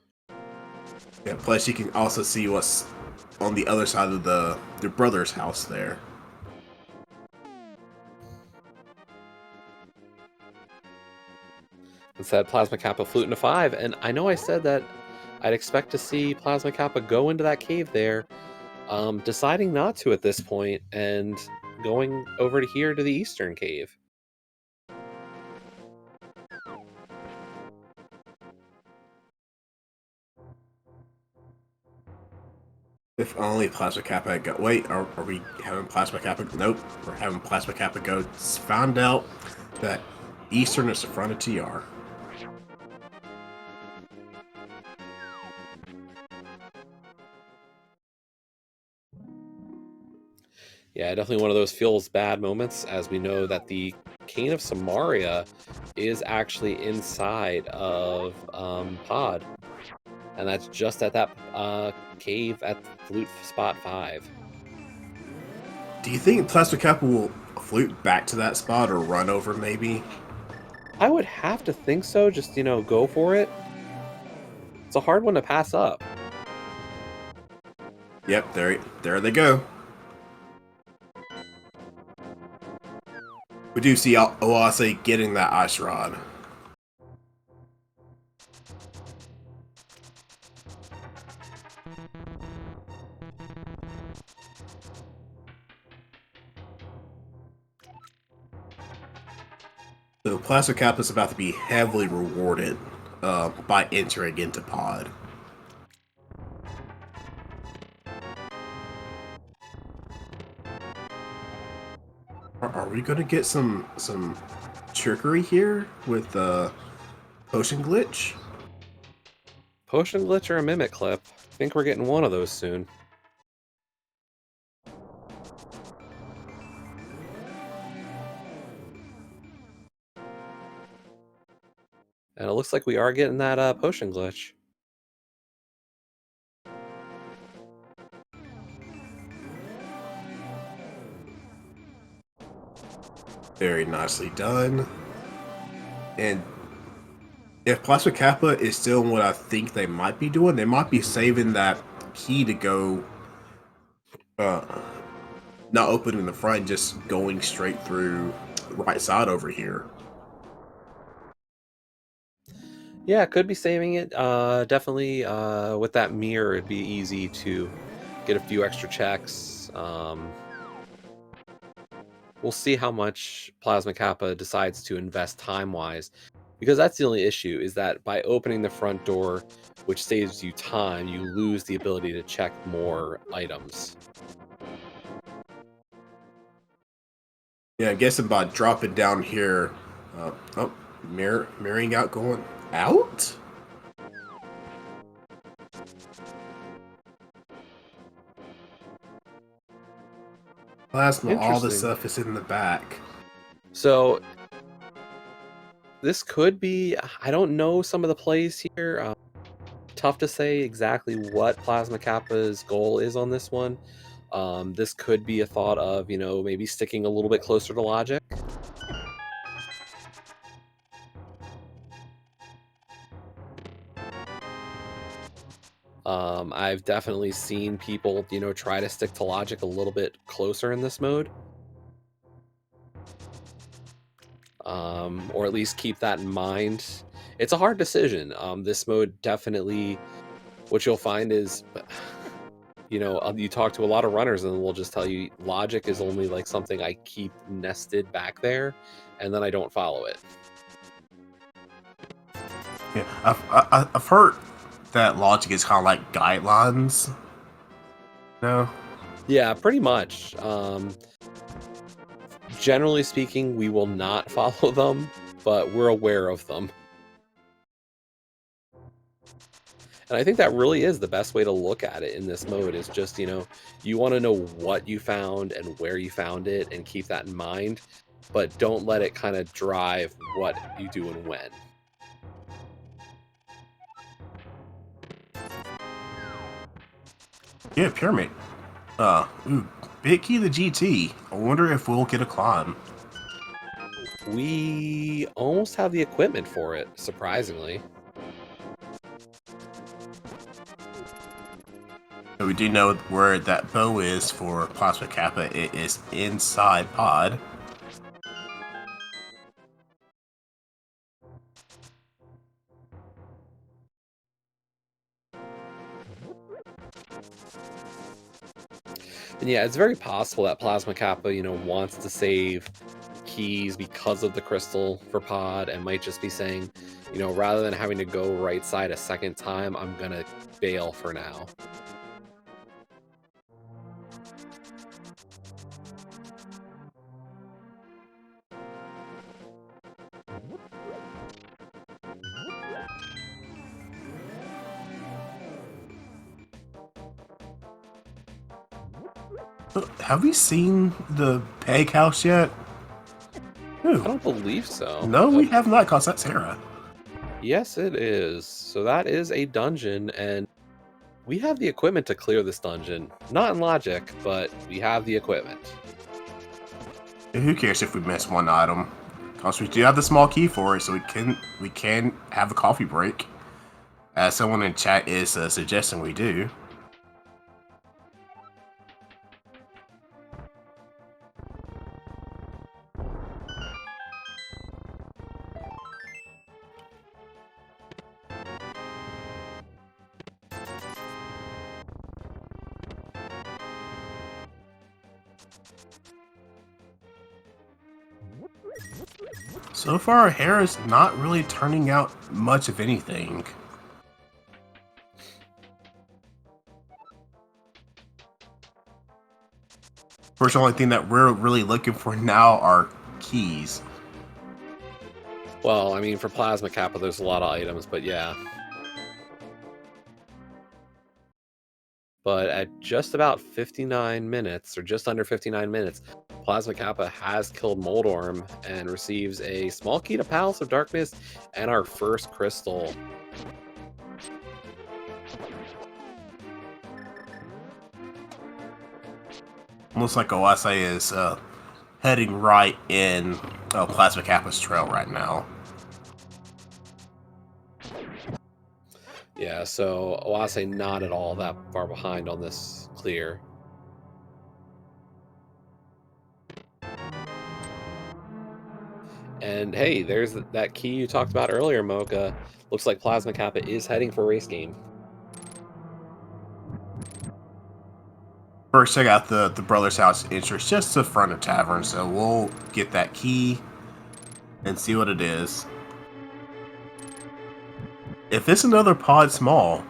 Yeah, plus you can also see what's on the other side of their brother's house there. Instead, Plasma Kappa flew into 5, and I know I said that I'd expect to see Plasma Kappa go into that cave there, deciding not to at this point, and going over to here to the eastern cave. If only Plasma Kappa had go. Wait, are we having Plasma Kappa? Nope, we're having Plasma Kappa go. Found out that Eastern is the front of TR. Yeah, definitely one of those feels bad moments, as we know that the Cane of Samaria is actually inside of Pod. And that's just at that cave at Flute Spot 5. Do you think Plasma Kappa will flute back to that spot or run over maybe? I would have to think so, just, go for it. It's a hard one to pass up. Yep, there they go. We do see Oase getting that ice rod. So Plasma Kappa is about to be heavily rewarded by entering into Pod. Are we gonna get some trickery here with potion glitch? Potion glitch or a mimic clip? I think we're getting one of those soon. And it looks like we are getting that potion glitch. Very nicely done. And if Plasma Kappa is still what I think they might be doing, they might be saving that key to go, not opening the front, just going straight through the right side over here. Yeah, could be saving it. Definitely with that mirror, it'd be easy to get a few extra checks. We'll see how much Plasma Kappa decides to invest time-wise, because that's the only issue, is that by opening the front door, which saves you time, you lose the ability to check more items. Yeah, I guess by dropping down here, oh, mirroring out, going out? Plasma, all the Interesting. stuff is in the back. So this could be, I don't know some of the plays here. Tough to say exactly what Plasma Kappa's goal is on this one. This could be a thought of, maybe sticking a little bit closer to logic. I've definitely seen people, try to stick to logic a little bit closer in this mode. Or at least keep that in mind. It's a hard decision. This mode definitely, what you'll find is, you talk to a lot of runners and they'll just tell you logic is only like something I keep nested back there, and then I don't follow it. Yeah, I've heard that logic is kind of like guidelines. No. Yeah, pretty much. Generally speaking, we will not follow them, but we're aware of them. And I think that really is the best way to look at it in this mode, is just, you want to know what you found and where you found it and keep that in mind, but don't let it kind of drive what you do and when. Yeah, pyramid. Ooh, big key to GT. I wonder if we'll get a climb. We almost have the equipment for it, surprisingly. So we do know where that bow is for Plasma Kappa. It is inside pod. And yeah, it's very possible that Plasma Kappa, wants to save keys because of the crystal for pod, and might just be saying, rather than having to go right side a second time, I'm gonna bail for now. Have we seen the peg house yet? I don't believe so. No, we have not, cause that's Hera. Yes, it is. So that is a dungeon, and we have the equipment to clear this dungeon. Not in logic, but we have the equipment. Who cares if we miss one item? Cause we do have the small key for it, so we can have a coffee break. As someone in chat is suggesting we do. So far, Hera's not really turning out much of anything. First, the only thing that we're really looking for now are keys. Well, I mean, for Plasma Kappa, there's a lot of items, but yeah. But at just about 59 minutes, or just under 59 minutes, Plasma Kappa has killed Moldorm and receives a small key to Palace of Darkness and our first crystal. Looks like Oase is heading right in Plasma Kappa's trail right now. Yeah, so Oase not at all that far behind on this clear. And hey, there's that key you talked about earlier, Mocha. Looks like Plasma Kappa is heading for race game. First, check out the brother's house entrance just to front of tavern, so we'll get that key and see what it is. If it's another pod small,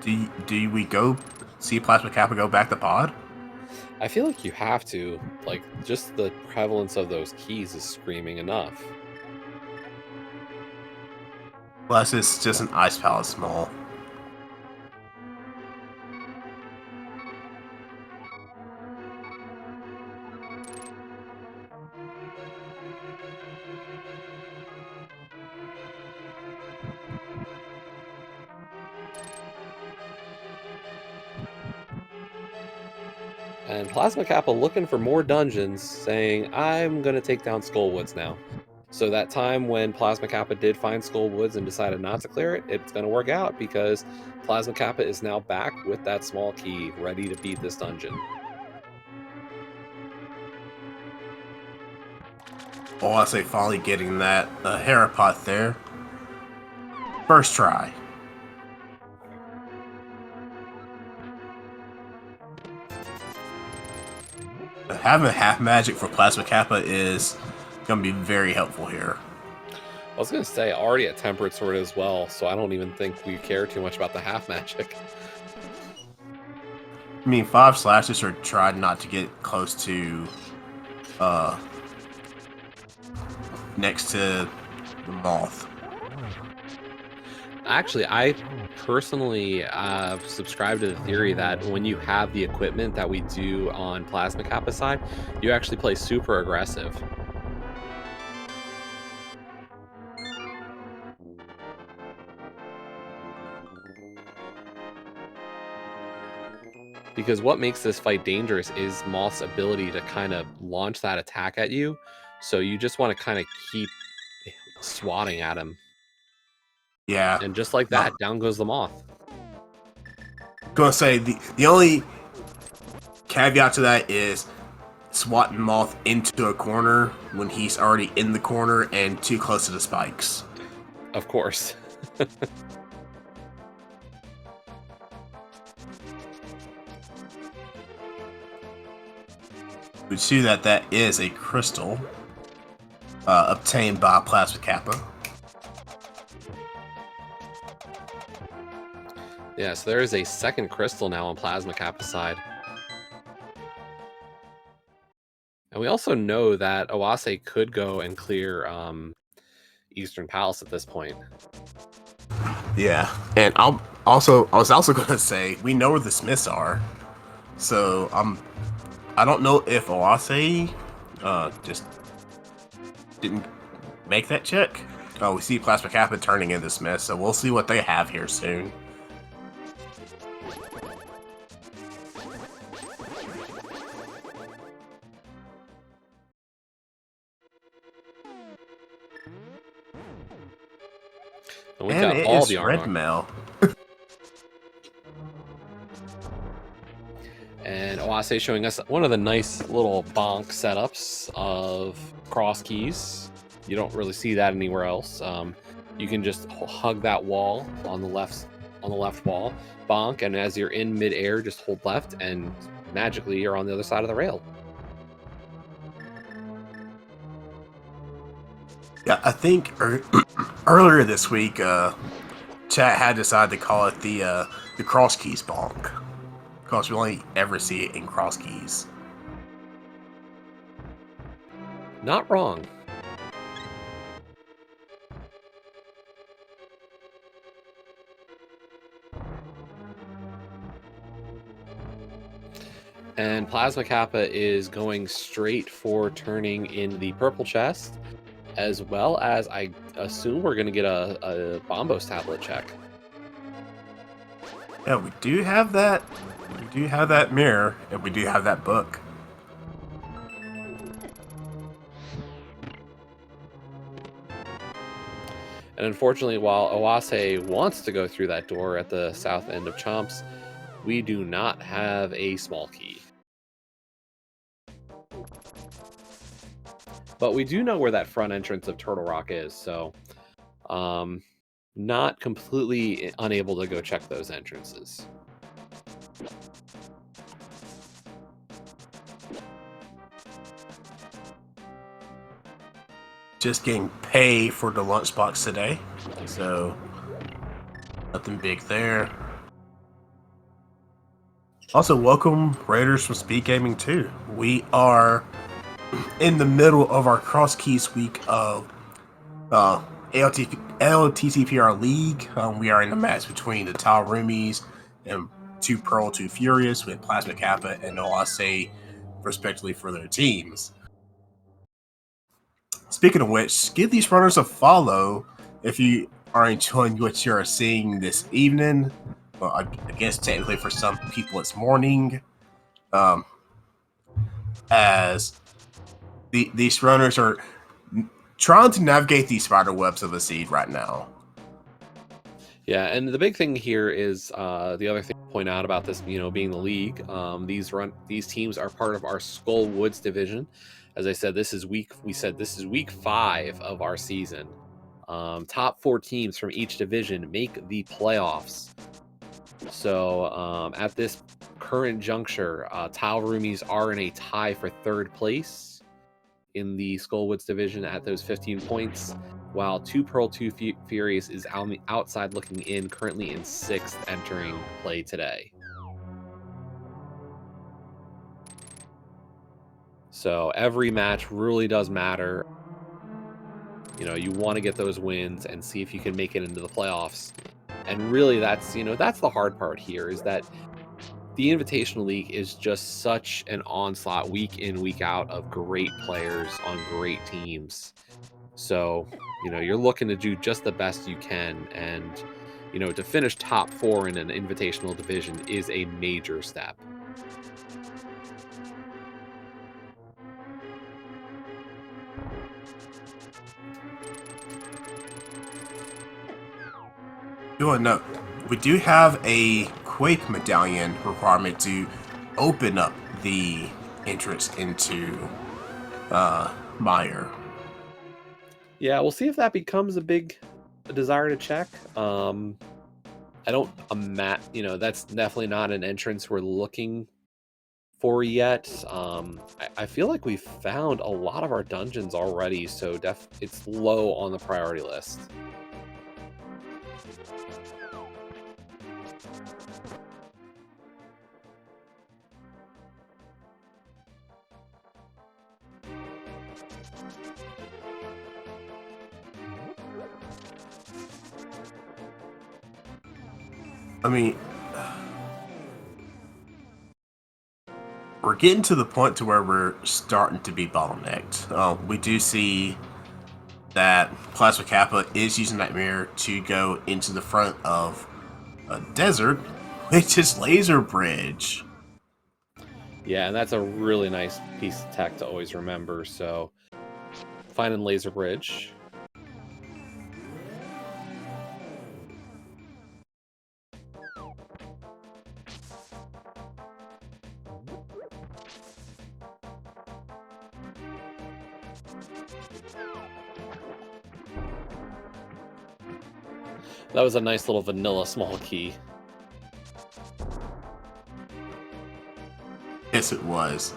do we go see Plasma Kappa go back to pod? I feel like you have to. Like, just the prevalence of those keys is screaming enough. Unless it's just an ice palace small. And Plasma Kappa looking for more dungeons, saying, I'm going to take down Skullwoods now. So that time when Plasma Kappa did find Skullwoods and decided not to clear it, it's going to work out because Plasma Kappa is now back with that small key, ready to beat this dungeon. Oh, I say finally getting that Herapot there. First try. Having a half magic for Plasma Kappa is going to be very helpful here. I was going to say, already at Temperate Sword as well, so I don't even think we care too much about the half magic. I mean, 5 slashes are tried not to get close to next to the moth. Actually, I personally subscribe to the theory that when you have the equipment that we do on Plasma Kappa side, you actually play super aggressive. Because what makes this fight dangerous is Moth's ability to kind of launch that attack at you. So you just want to kind of keep swatting at him. Yeah. And just like that, down goes the Moth. Gonna say the only caveat to that is swatting Moth into a corner when he's already in the corner and too close to the spikes. Of course. We see that is a crystal obtained by Plasma Kappa. Yeah, so there is a second crystal now on Plasma Kappa's side. And we also know that Oase could go and clear Eastern Palace at this point. Yeah, and I was also going to say we know where the Smiths are, so I don't know if Oase just didn't make that check. Oh, we see Plasma Kappa turning into Smith, so we'll see what they have here soon. And we got all the armor. Red Mail. And Oase showing us one of the nice little bonk setups of cross keys. You don't really see that anywhere else. You can just hug that wall on the left wall, bonk, and as you're in midair, just hold left, and magically you're on the other side of the rail. Yeah, I think earlier this week, chat had decided to call it the cross keys bonk, because we only ever see it in cross keys. Not wrong. And Plasma Kappa is going straight for turning in the purple chest, as well as I assume we're going to get a Bombos tablet check. Yeah, we do have that. We do have that mirror, and we do have that book. And unfortunately, while Oase wants to go through that door at the south end of Chomps, we do not have a small key. But we do know where that front entrance of Turtle Rock is, so not completely unable to go check those entrances. Just getting paid for the lunchbox today, so nothing big there. Also, welcome Raiders from SpeedGaming too. We are in the middle of our Cross Keys week of ALTTPR League. We are in a match between the Roomies and 2Pearl2Furious with Plasma Kappa and Oase, respectively, for their teams. Speaking of which, give these runners a follow if you are enjoying what you're seeing this evening. Well, I guess technically for some people it's morning. As these runners are trying to navigate these spider webs of the seed right now. Yeah, and the big thing here is the other thing to point out about this, being the league. These teams are part of our Skull Woods division. As I said, this is week 5 of our season. Top 4 teams from each division make the playoffs. So at this current juncture, Tau Roomies are in a tie for 3rd place in the Skullwoods division at those 15 points, while 2Pearl2Furious is on the outside looking in, currently in 6th, entering play today. So every match really does matter. You want to get those wins and see if you can make it into the playoffs. And really, that's the hard part here, is that the Invitational League is just such an onslaught week in, week out of great players on great teams. So, you're looking to do just the best you can. And, to finish top 4 in an Invitational division is a major step. Doing note, we do have a Quake medallion requirement to open up the entrance into Meyer. Yeah, we'll see if that becomes a big desire to check. I don't that's definitely not an entrance we're looking for yet. I feel like we've found a lot of our dungeons already, so it's low on the priority list. I mean, we're getting to the point to where we're starting to be bottlenecked. We do see that Plasma Kappa is using that mirror to go into the front of a desert, which is Laser Bridge. Yeah, and that's a really nice piece of tech to always remember. So, finding Laser Bridge. That was a nice little vanilla small key. Yes, it was.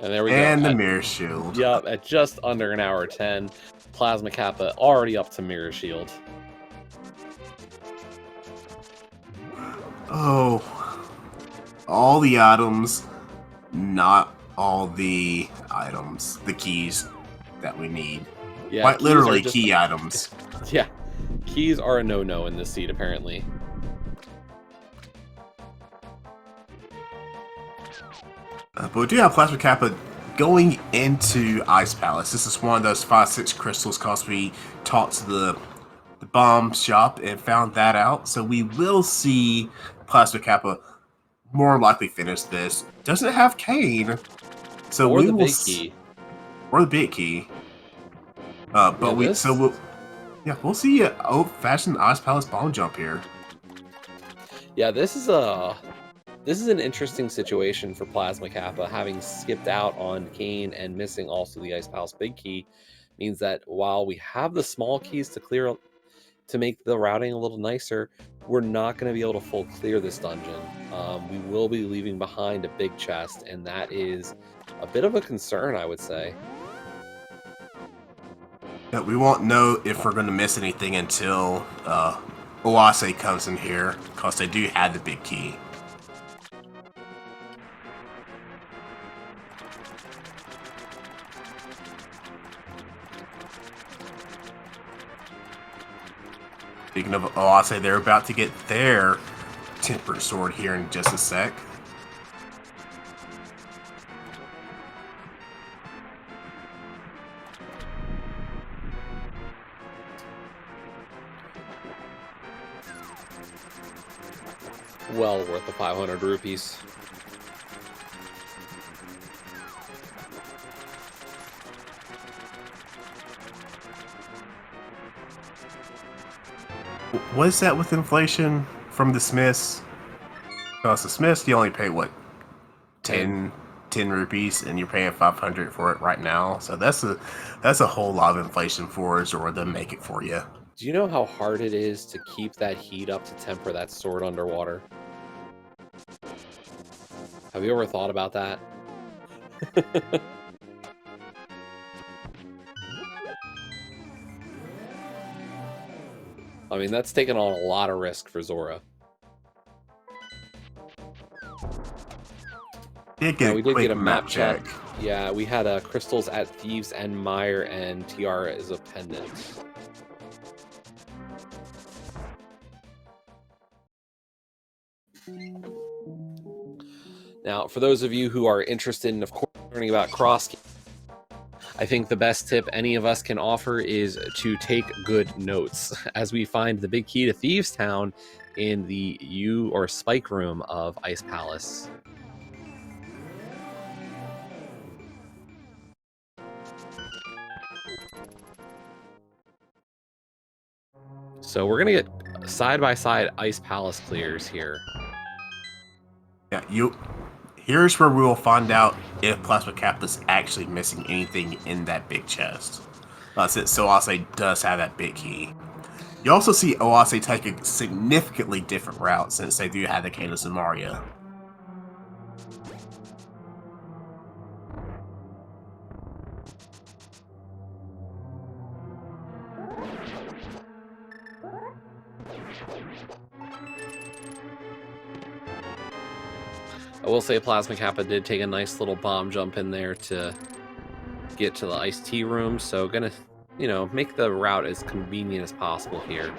And there we go. And the mirror shield. Yep, at just under an hour 10, Plasma Kappa already up to mirror shield. Oh, all the items, not all the items, the keys that we need. Yeah, quite literally just, key items. Yeah, keys are a no-no in this seed, apparently. But we do have Plasma Kappa going into Ice Palace. This is one of those 5-6 crystals because we talked to the bomb shop and found that out. So we will see Plasma Kappa more likely finish this. Doesn't have Kane, so or we the will big key. Or the big key. But we'll see an old-fashioned Ice Palace bomb jump here. Yeah, this is an interesting situation for Plasma Kappa, having skipped out on Kane and missing also the Ice Palace big key. Means that while we have the small keys to clear to make the routing a little nicer, we're not going to be able to full clear this dungeon. We will be leaving behind a big chest, and that is a bit of a concern, I would say. Yeah, we won't know if we're going to miss anything until Oase comes in here, because they do have the big key. Speaking of Oase, they're about to get their tempered sword here in just a sec. Well worth the 500 rupees. What is that with inflation from the Smiths? Because the Smiths, you only pay, what, 10 rupees, and you're paying 500 for it right now. So that's a whole lot of inflation for us, or they'll make it for you. Do you know how hard it is to keep that heat up to temper that sword underwater? Have you ever thought about that? I mean, that's taken on a lot of risk for Zora. We did get a map check. Yeah, we had crystals at Thieves and Mire, and Tiara is a pendant. Now, for those of you who are interested in, of course, learning about cross, I think the best tip any of us can offer is to take good notes, as we find the big key to Thieves Town in the Spike room of Ice Palace. So we're gonna get side-by-side Ice Palace clears here. Yeah, here's where we will find out if Plasma Kappa is actually missing anything in that big chest. Since Oase does have that big key. You also see Oase take a significantly different route since they do have the Cadence and Maria. I will say Plasma Kappa did take a nice little bomb jump in there to get to the iced tea room, so gonna, make the route as convenient as possible here.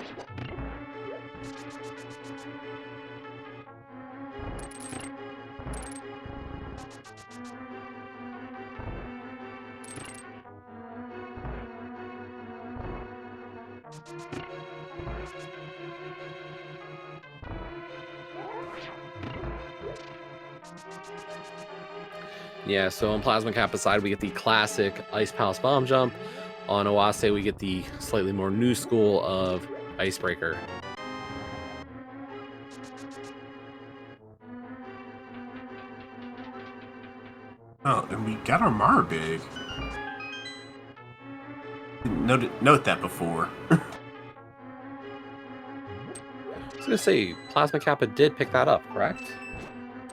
Yeah, so on Plasma Kappa's side, we get the classic Ice Palace bomb jump. On Oase, we get the slightly more new school of Icebreaker. Oh, and we got our Mara big. Didn't note that before. I was gonna say, Plasma Kappa did pick that up, correct?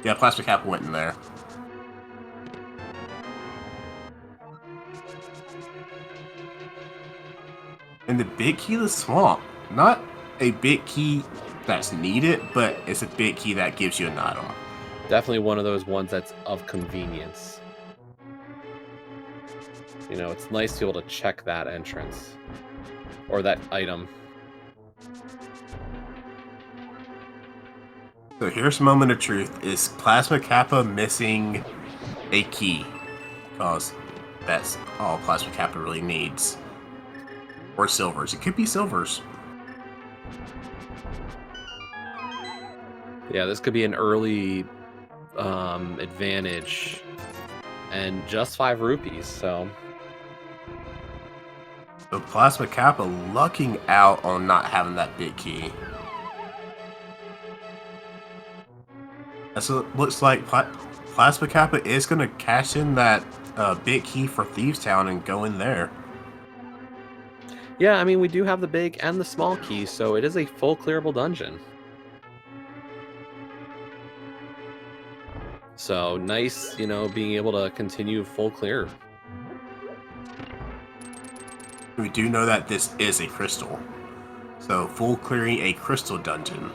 Yeah, Plasma Kappa went in there. And the big key of the swamp. Not a big key that's needed, but it's a big key that gives you an item. Definitely one of those ones that's of convenience. You know, it's nice to be able to check that entrance. Or that item. So here's a moment of truth. Is Plasma Kappa missing a key? Because that's all Plasma Kappa really needs. Or silvers. It could be silvers. Yeah, this could be an early advantage. And just 5 rupees, so... So Plasma Kappa lucking out on not having that big key. So it looks like Plasma Kappa is going to cash in that big key for Thieves Town and go in there. Yeah, I mean, we do have the big and the small keys, so it is a full clearable dungeon. So nice, you know, being able to continue full clear. We do know that this is a crystal. So full clearing a crystal dungeon.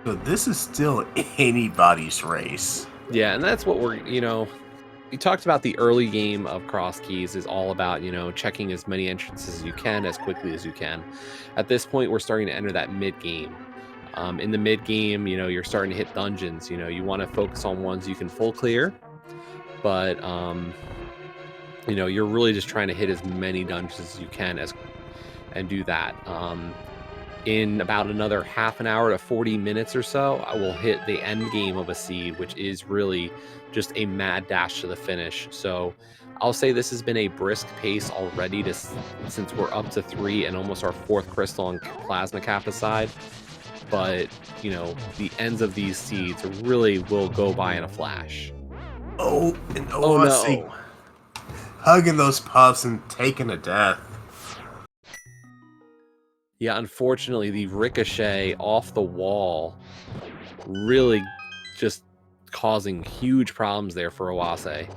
So this is still anybody's race. Yeah, and that's what we're, you know, we talked about the early game of Cross Keys is all about, you know, checking as many entrances as you can as quickly as you can. At this point, we're starting to enter that mid game. In the mid game, you know, you're starting to hit dungeons. You know, you want to focus on ones you can full clear, but you know, you're really just trying to hit as many dungeons as you can and do that. In about another half an hour to 40 minutes or so, I will hit the end game of a seed, which is really just a mad dash to the finish. So I'll say this has been a brisk pace already since we're up to 3 and almost our 4th crystal on Plasma Kappa side. But, you know, the ends of these seeds really will go by in a flash. Oh, and Oh no. Hugging those puffs and taking a death. Yeah, unfortunately, the ricochet off the wall really just causing huge problems there for Owase.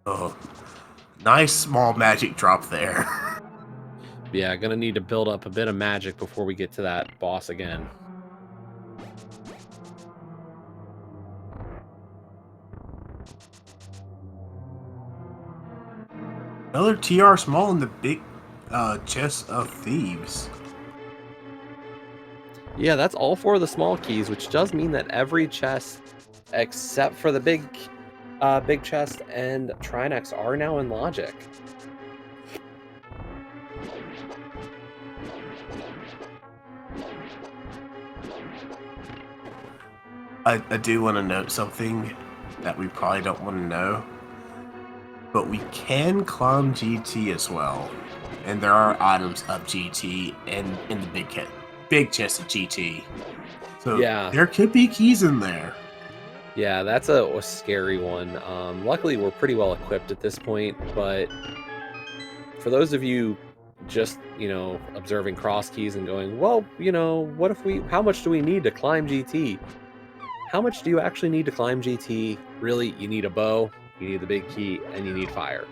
Oh, nice small magic drop there. Yeah, gonna need to build up a bit of magic before we get to that boss again. Another TR small in the big chest of thieves. Yeah, that's all 4 of the small keys, which does mean that every chest except for the big chest and Trinex are now in logic. I do want to note something that we probably don't want to know, but we can climb GT as well, and there are items of GT and in the big chest of GT. So Yeah. there could be keys in there. Yeah, that's a scary one. Luckily, we're pretty well equipped at this point, but for those of you just, you know, observing cross keys and going, well, you know, what if how much do we need to climb GT? How much do you actually need to climb GT? Really, you need a bow, you need the big key, and you need fire.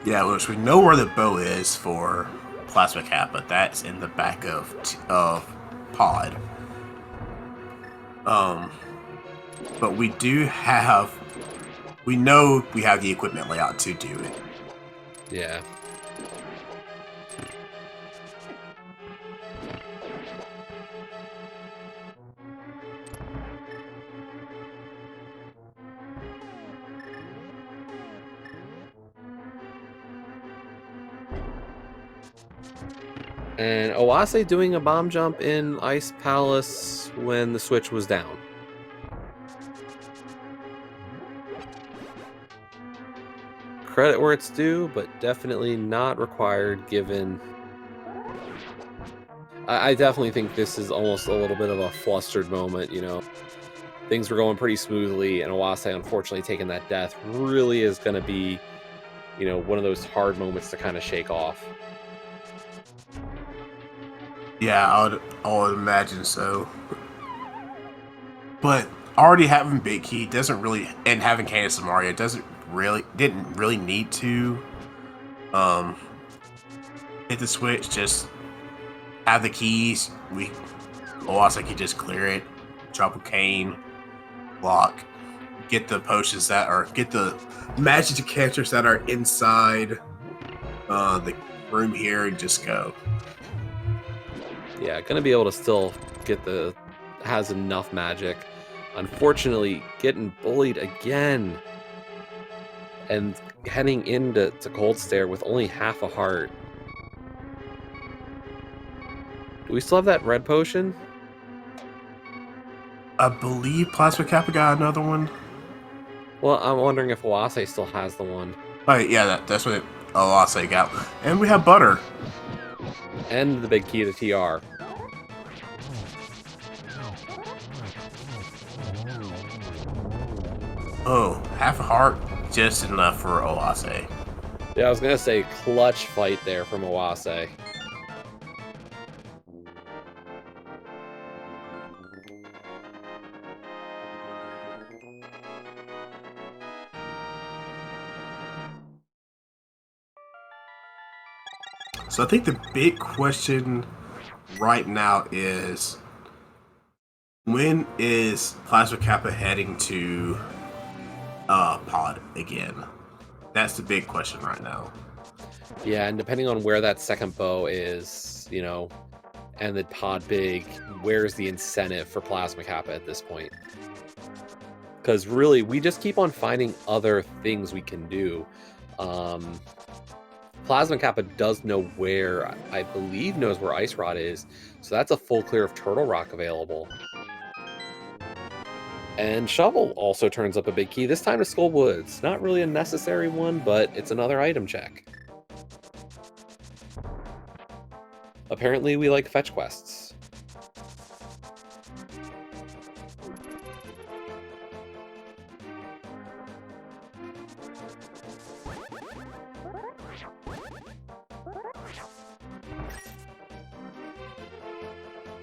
Yeah, which we know where the bow is for Plasma Kappa. That's in the back of Pod. But we know we have the equipment layout to do it. Yeah. And Owase doing a bomb jump in Ice Palace when the switch was down. Credit where it's due, but definitely not required given... I definitely think this is almost a little bit of a flustered moment, you know. Things were going pretty smoothly, and Awase unfortunately taking that death really is going to be, you know, one of those hard moments to kind of shake off. Yeah, I would imagine so. But already having Big Key doesn't really, and having Candace and Mario didn't really need to um hit the switch. Just have the keys. Oasa could just clear it, drop a cane, block, get the potions get the magic decanters that are inside the room here, and just go. Yeah, gonna be able to still get has enough magic. Unfortunately, getting bullied again and heading into Cold Stare with only half a heart. Do we still have that red potion? I believe Plasma Kappa got another one. Well, I'm wondering if Awase still has the one. Oh yeah, that's what Oasa got. And we have Butter. And the big key to TR. Oh, half a heart, just enough for Oase. Yeah, I was gonna say clutch fight there from Awase. So I think the big question right now is, when is Plasma Kappa heading to Pod again? That's the big question right now. Yeah, and depending on where that second bow is, you know, and the Pod Big, where's the incentive for Plasma Kappa at this point? Because really, we just keep on finding other things we can do. Plasma Kappa does know where, I believe knows where Ice Rod is, so that's a full clear of Turtle Rock available. And Shovel also turns up a big key, this time to Skull Woods. Not really a necessary one, but it's another item check. Apparently we like fetch quests.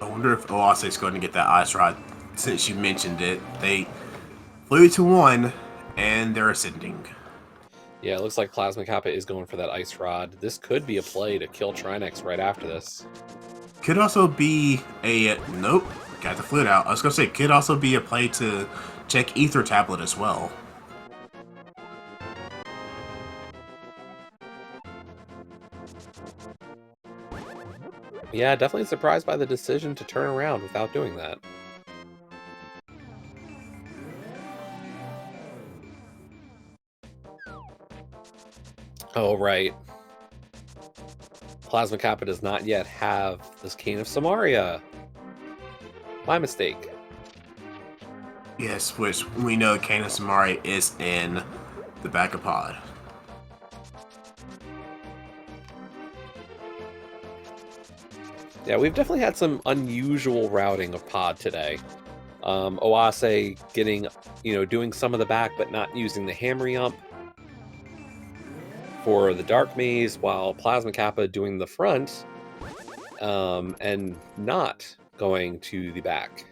I wonder if Oase is going to get that Ice Rod. Since you mentioned it, they flew to 1, and they're ascending. Yeah, it looks like Plasma Kappa is going for that Ice Rod. This could be a play to kill Trinex right after this. Could also be a... Nope, got the flute out. I was going to say, could also be a play to check Ether Tablet as well. Yeah, definitely surprised by the decision to turn around without doing that. Oh, right. Plasma Kappa does not yet have this Cane of Samaria. My mistake. Yes, which we know Kana Samari is in the back of Pod. Yeah, we've definitely had some unusual routing of Pod today. Oase getting, you know, doing some of the back, but not using the Hammer Ump for the Dark Maze, while Plasma Kappa doing the front, and not going to the back.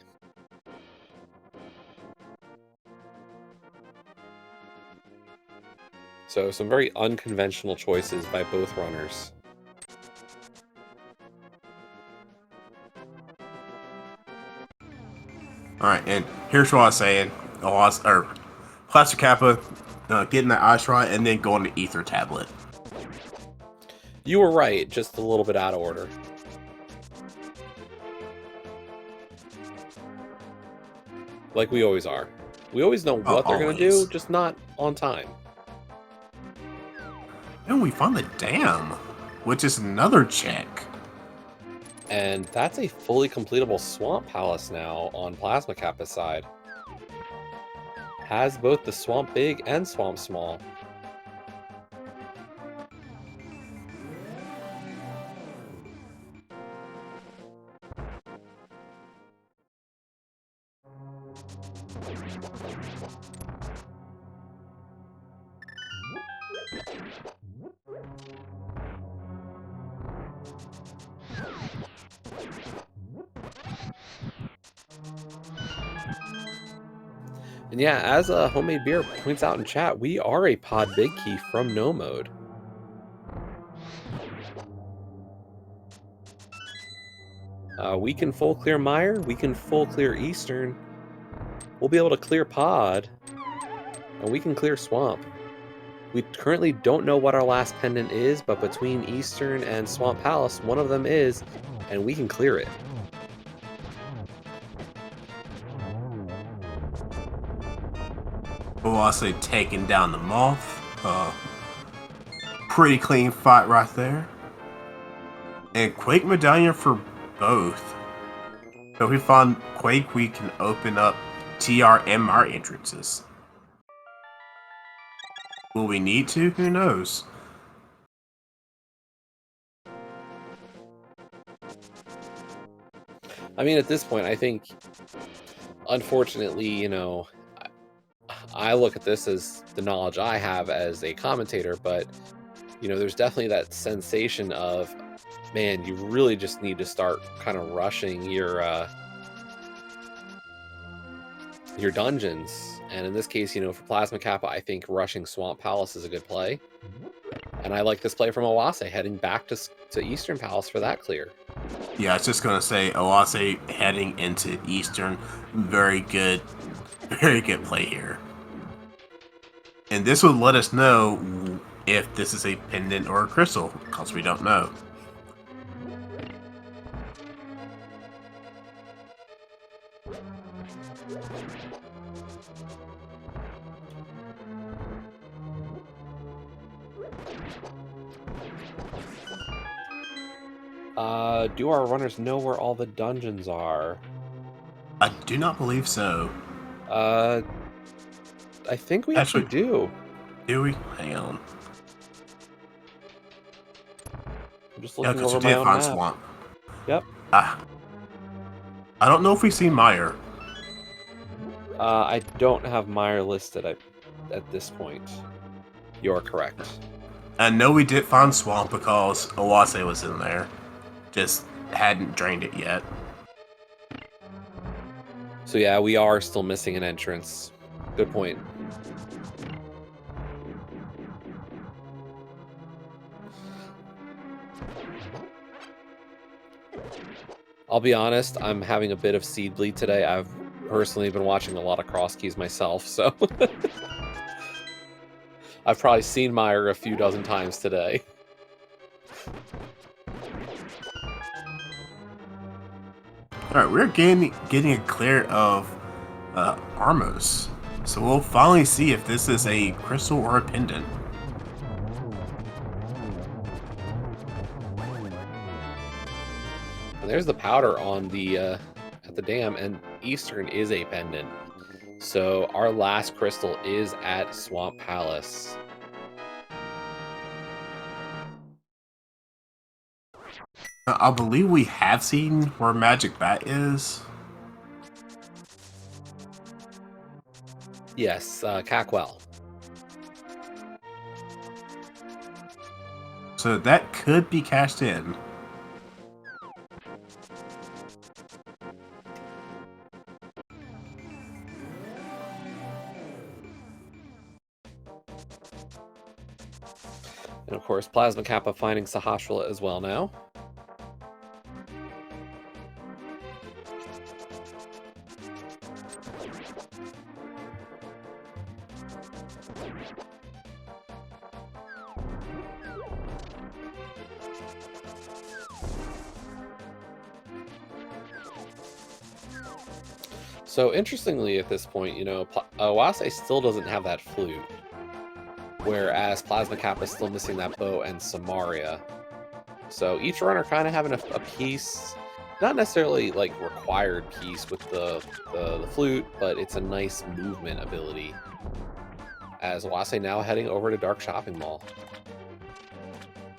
So some very unconventional choices by both runners. Alright, and here's what I was saying. Plastic Kappa getting that Ice Rod and then going to Ether Tablet. You were right, just a little bit out of order. Like we always are. We always know what they're going to do, just not on time. And we found the dam, which is another check. And that's a fully completable Swamp Palace now on Plasma Kappa's side. Has both the Swamp Big and Swamp Small. And yeah, as a Homemade Beer points out in chat, we are a pod big key from no mode. We can full clear Mire, we can full clear Eastern. We'll be able to clear Pod, and we can clear Swamp. We currently don't know what our last pendant is, but between Eastern and Swamp Palace, one of them is, and we can clear it. We'll also taking down the Moth. Pretty clean fight right there. And Quake Medallion for both. So if we find Quake, we can open up TR and Mire entrances. Will we need to? Who knows? I mean, at this point, I think, unfortunately, you know, I look at this as the knowledge I have as a commentator, but, you know, there's definitely that sensation of, man, you really just need to start kind of rushing your dungeons. And in this case, you know, for Plasma Kappa, I think rushing Swamp Palace is a good play. And I like this play from Oase, heading back to Eastern Palace for that clear. Yeah, I was just gonna say Oase heading into Eastern, very good play here. And this would let us know if this is a pendant or a crystal, because we don't know. Do our runners know where all the dungeons are? I do not believe so. I think we actually do. Do we? Hang on. I'm just looking over we my did own find map. Swamp. Yep. I don't know if we've seen Mire. I don't have Mire listed at this point. You're correct. I know we did find Swamp because Oase was in there. Just hadn't drained it yet. So yeah, we are still missing an entrance. Good point. I'll be honest, I'm having a bit of seed bleed today. I've personally been watching a lot of cross keys myself, so I've probably seen Mire a few dozen times today. Alright, we're getting a clear of Armos. So we'll finally see if this is a crystal or a pendant. And there's the powder on the at the dam, and Eastern is a pendant. So our last crystal is at Swamp Palace. I believe we have seen where Magic Bat is. Yes, Cackwell. So that could be cashed in. And of course, Plasma Kappa finding Sahasrahla as well now. So interestingly, at this point, you know, Oase still doesn't have that flute, whereas Plasma Kappa is still missing that bow and Samaria. So each runner kind of having a piece, not necessarily like required piece with the flute, but it's a nice movement ability. As Oase now heading over to Dark Shopping Mall.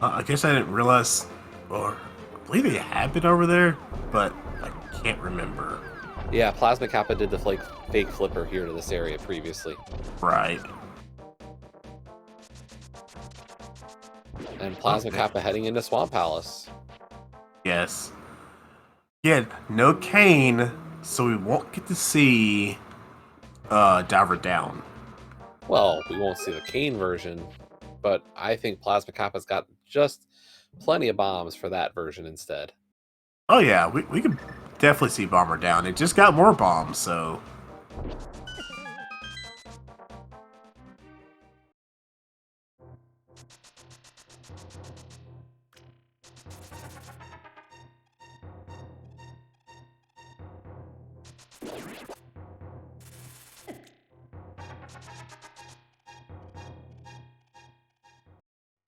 I guess I didn't realize, or I believe they had been over there, but I can't remember. Yeah, Plasma Kappa did the fake flipper here to this area previously. Right. And Plasma Kappa heading into Swamp Palace. Yes. Yeah, no Kane, so we won't get to see Diver Down. Well, we won't see the Kane version, but I think Plasma Kappa's got just plenty of bombs for that version instead. Oh yeah, we could definitely see Bomber Down. It just got more bombs, so...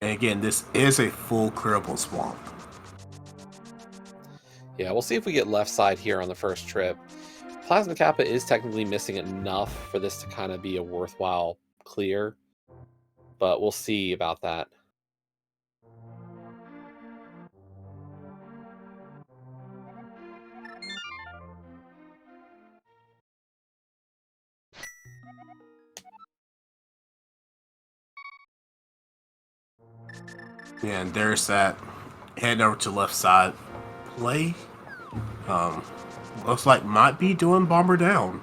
And again, this is a full clearable swamp. Yeah, we'll see if we get left side here on the first trip. Plasma Kappa is technically missing enough for this to kind of be a worthwhile clear, but we'll see about that. Yeah, and there's that head over to left side play. Looks like might be doing Bomber Down.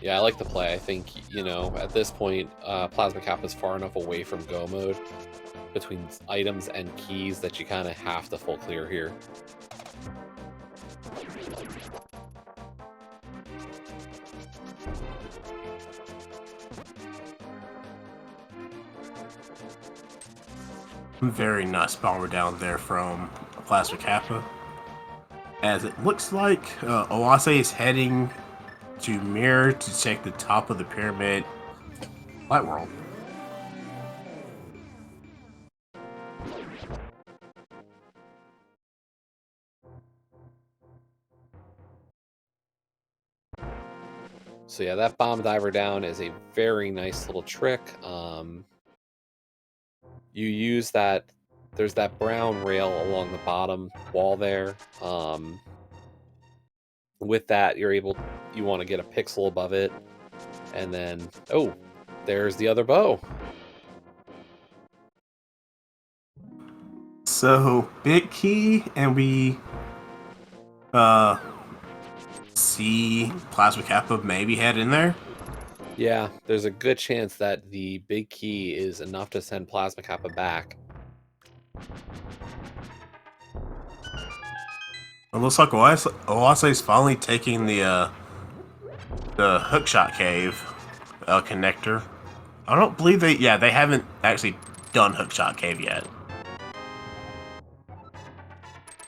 Yeah, I like the play. I think, you know, at this point, Plasma Kappa is far enough away from go mode between items and keys that you kind of have to full clear here. Very nice Bomber Down there from Plasma Kappa. As it looks like Oase is heading to Mirror to check the top of the pyramid Light World. So yeah, that bomb diver down is a very nice little trick. You use that, there's that brown rail along the bottom wall there. With that, you want to get a pixel above it. And then, oh, there's the other bow. So, big key, and we see Plasma Kappa maybe head in there. Yeah, there's a good chance that the big key is enough to send Plasma Kappa back. It looks like Oase is finally taking the hookshot cave connector. I don't believe they haven't actually done hookshot cave yet.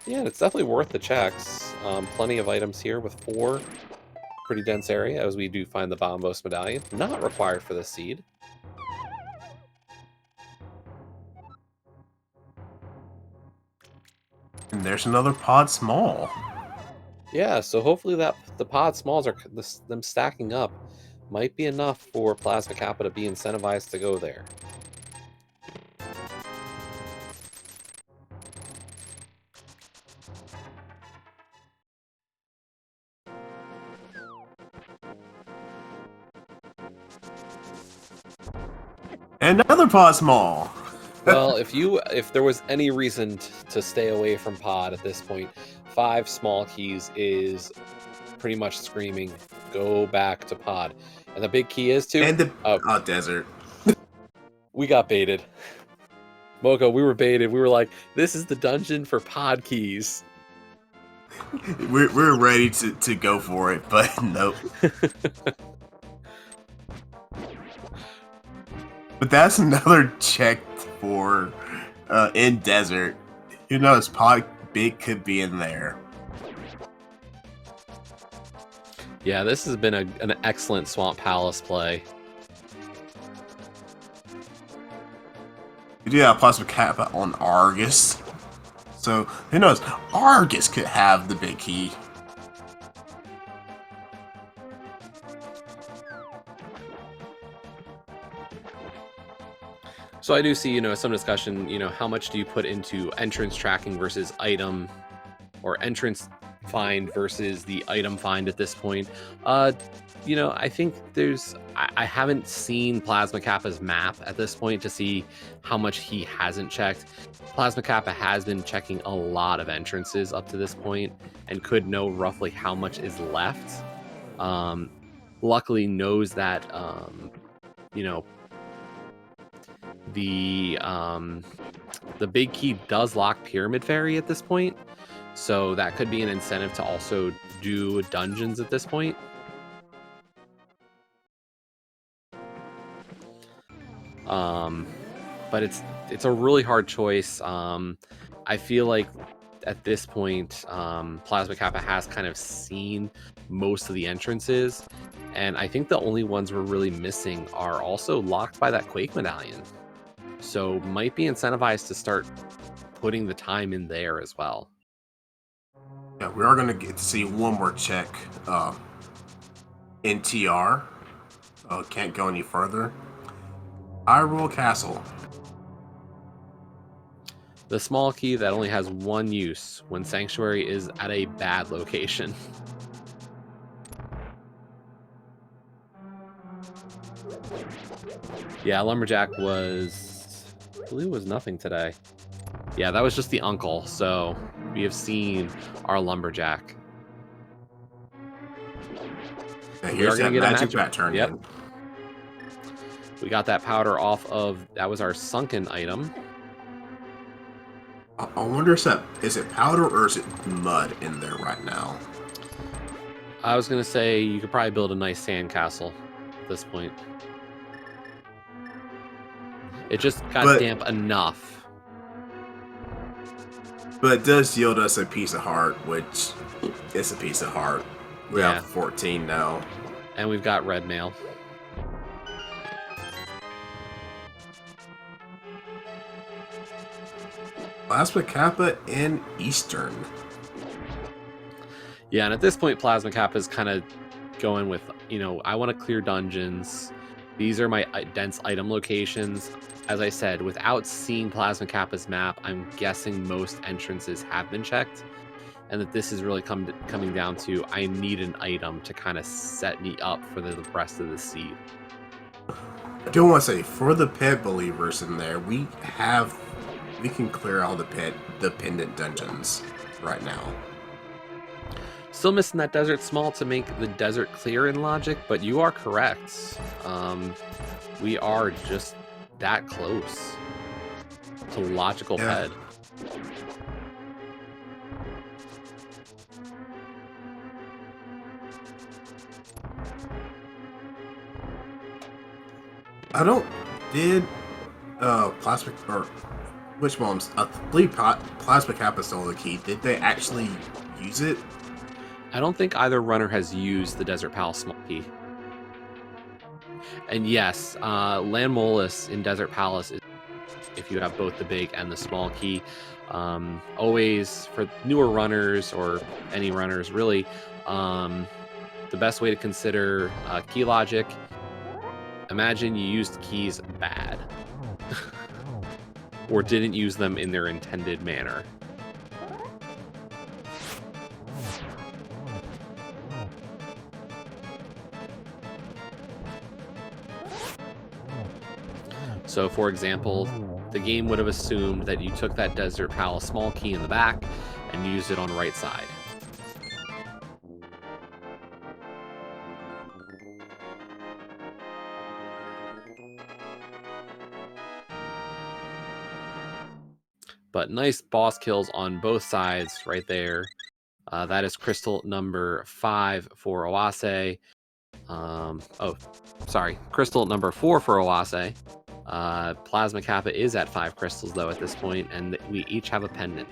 Yeah, it's definitely worth the checks. Plenty of items here with 4. Pretty dense area, as we do find the Bombos medallion. Not required for the seed. And there's another pod small. Yeah, so hopefully that the pod smalls are them stacking up might be enough for Plasma Kappa to be incentivized to go there. Another pod small. Well, if there was any reason to stay away from pod at this point, 5 small keys is pretty much screaming, go back to pod. And the big key is too. And the desert. We got baited. Mocha, we were baited. We were like, this is the dungeon for pod keys. We're ready to go for it, but nope. But that's another check for in desert. Who knows? Pod big could be in there. Yeah, this has been an excellent Swamp Palace play. We do have Plasma Kappa on Argus. So, who knows? Argus could have the big key. So I do see, some discussion, how much do you put into entrance tracking versus item, or entrance find versus the item find at this point? I think I haven't seen Plasma Kappa's map at this point to see how much he hasn't checked. Plasma Kappa has been checking a lot of entrances up to this point and could know roughly how much is left. Luckily knows that, you know, the big key does lock Pyramid Fairy at this point, so that could be an incentive to also do dungeons at this point. But it's a really hard choice. I feel like at this point, Plasma Kappa has kind of seen most of the entrances, and I think the only ones we're really missing are also locked by that Quake Medallion. So might be incentivized to start putting the time in there as well. Yeah, we are going to get to see one more check in TR. Can't go any further. Hyrule Castle. The small key that only has one use when Sanctuary is at a bad location. Yeah, Lumberjack I believe it was nothing today. Yeah, that was just the uncle, so we have seen our Lumberjack. And here's that magic bat turned in. We got that powder off of, that was our sunken item. I wonder is it powder or is it mud in there right now? I was going to say you could probably build a nice sandcastle at this point. It just got damp enough. But it does yield us a piece of heart, which is a piece of heart. We have 14 now. And we've got red mail. Plasma Kappa in Eastern. Yeah, and at this point, Plasma Kappa is kind of going with, I want to clear dungeons. These are my dense item locations. As I said, without seeing Plasma Kappa's map, I'm guessing most entrances have been checked. And that this is really coming down to, I need an item to kind of set me up for the rest of the seed. I do want to say, for the pit believers in there, we can clear all the pendant dungeons right now. Still missing that desert small to make the desert clear in logic, but you are correct. We are just that close to logical ped. Plasma, or which ones? I believe Plasma Kappa stole the key. Did they actually use it? I don't think either runner has used the Desert Palace small key. And yes, Land Molus in Desert Palace is if you have both the big and the small key. Always, for newer runners or any runners really, the best way to consider key logic, imagine you used keys bad or didn't use them in their intended manner. So, for example, the game would have assumed that you took that Desert Palace small key in the back and used it on the right side. But nice boss kills on both sides right there. That is crystal number 5 for Oase. Crystal number 4 for Oase. Plasma Kappa is at 5 crystals though at this point, and we each have a pendant.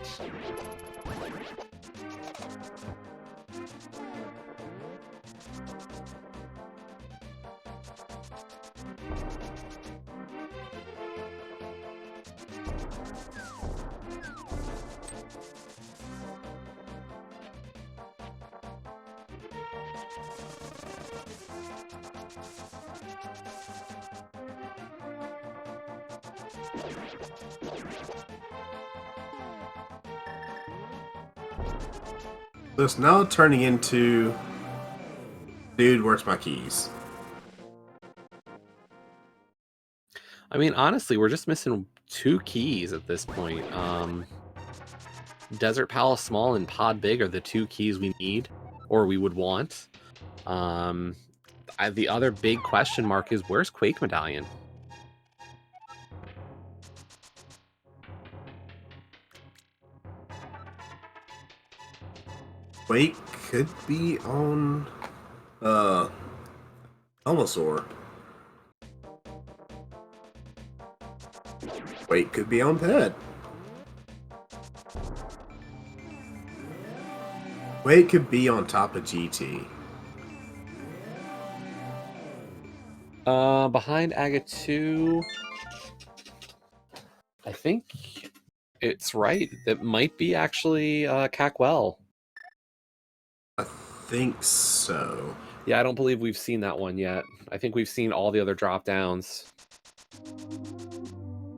So it's now turning into, dude, where's my keys? I mean, honestly, we're just missing 2 keys at this point. Desert Palace Small and Pod Big are the 2 keys we need, or we would want. The other big question mark is, where's Quake Medallion? Wait, could be on Almosaur. Wait, could be on Ped. Wait, could be on top of GT. Behind Aga 2, I think it's right. That might be actually Cackwell. I think so. Yeah, I don't believe we've seen that one yet. I think we've seen all the other drop downs.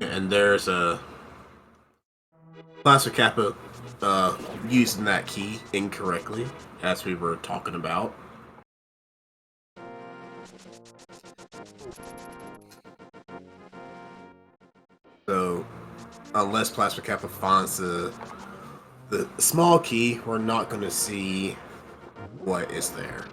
And there's a Plasma Kappa using that key incorrectly, as we were talking about. So, unless Plasma Kappa finds the small key, we're not going to see what is there.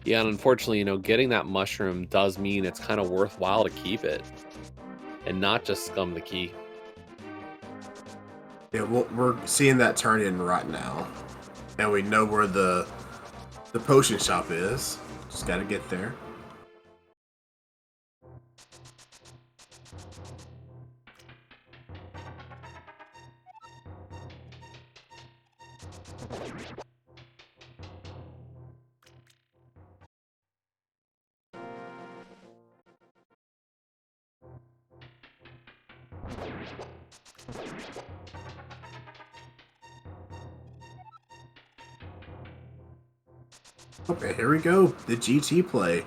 Yeah, and unfortunately, you know, getting that mushroom does mean it's kind of worthwhile to keep it and not just scum the key. Yeah, we're seeing that turn in right now, and we know where the potion shop is. Just got to get there. Okay, here we go. The GT play.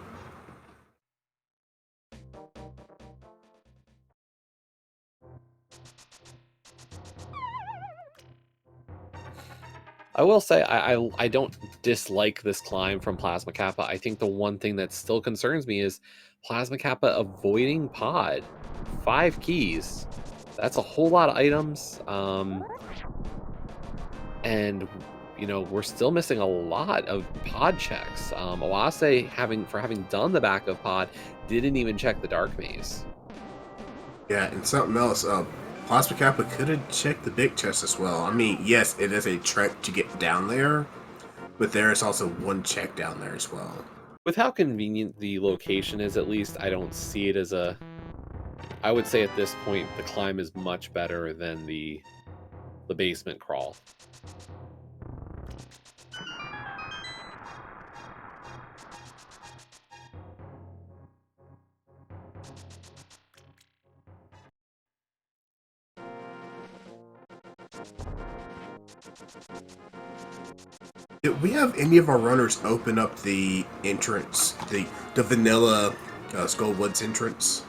I will say I don't dislike this climb from Plasma Kappa. I think the one thing that still concerns me is Plasma Kappa avoiding pod. 5 keys. That's a whole lot of items. And you know, we're still missing a lot of pod checks. Awase, having done the back of pod, didn't even check the dark maze. Yeah, and something else. Plasma Kappa could have checked the big chest as well. I mean, yes, it is a trek to get down there, but there is also one check down there as well. With how convenient the location is, at least, I don't see it as a... I would say at this point, the climb is much better than the basement crawl. Did we have any of our runners open up the entrance, the vanilla Skull Woods entrance?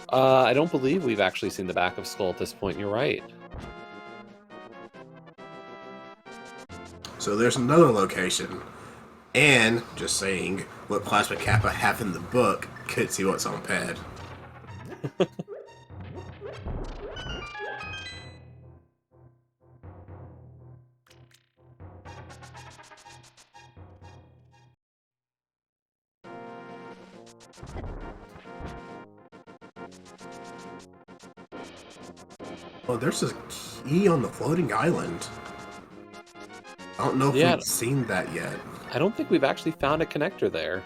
I don't believe we've actually seen the back of Skull at this point. You're right. So there's another location. And, just saying, what Plasma Kappa have in the book, could see what's on Ped. Oh, there's a key on the floating island. I don't know if we've seen that yet. I don't think we've actually found a connector there.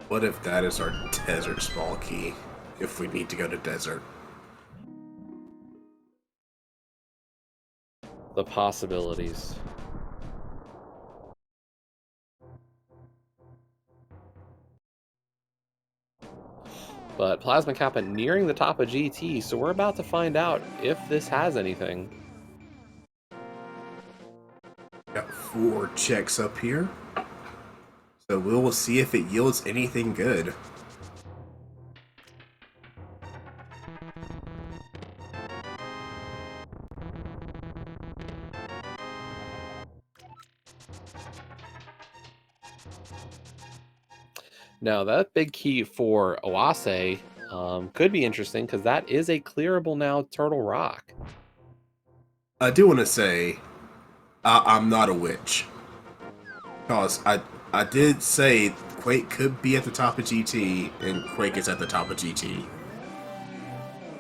What if that is our desert small key, if we need to go to desert? The possibilities. But Plasma Kappa nearing the top of GT, so we're about to find out if this has anything. Got 4 checks up here. So we will see if it yields anything good. Now, that big key for Oase could be interesting because that is a clearable now Turtle Rock. I do want to say I'm not a witch. Because I did say Quake could be at the top of GT, and Quake is at the top of GT.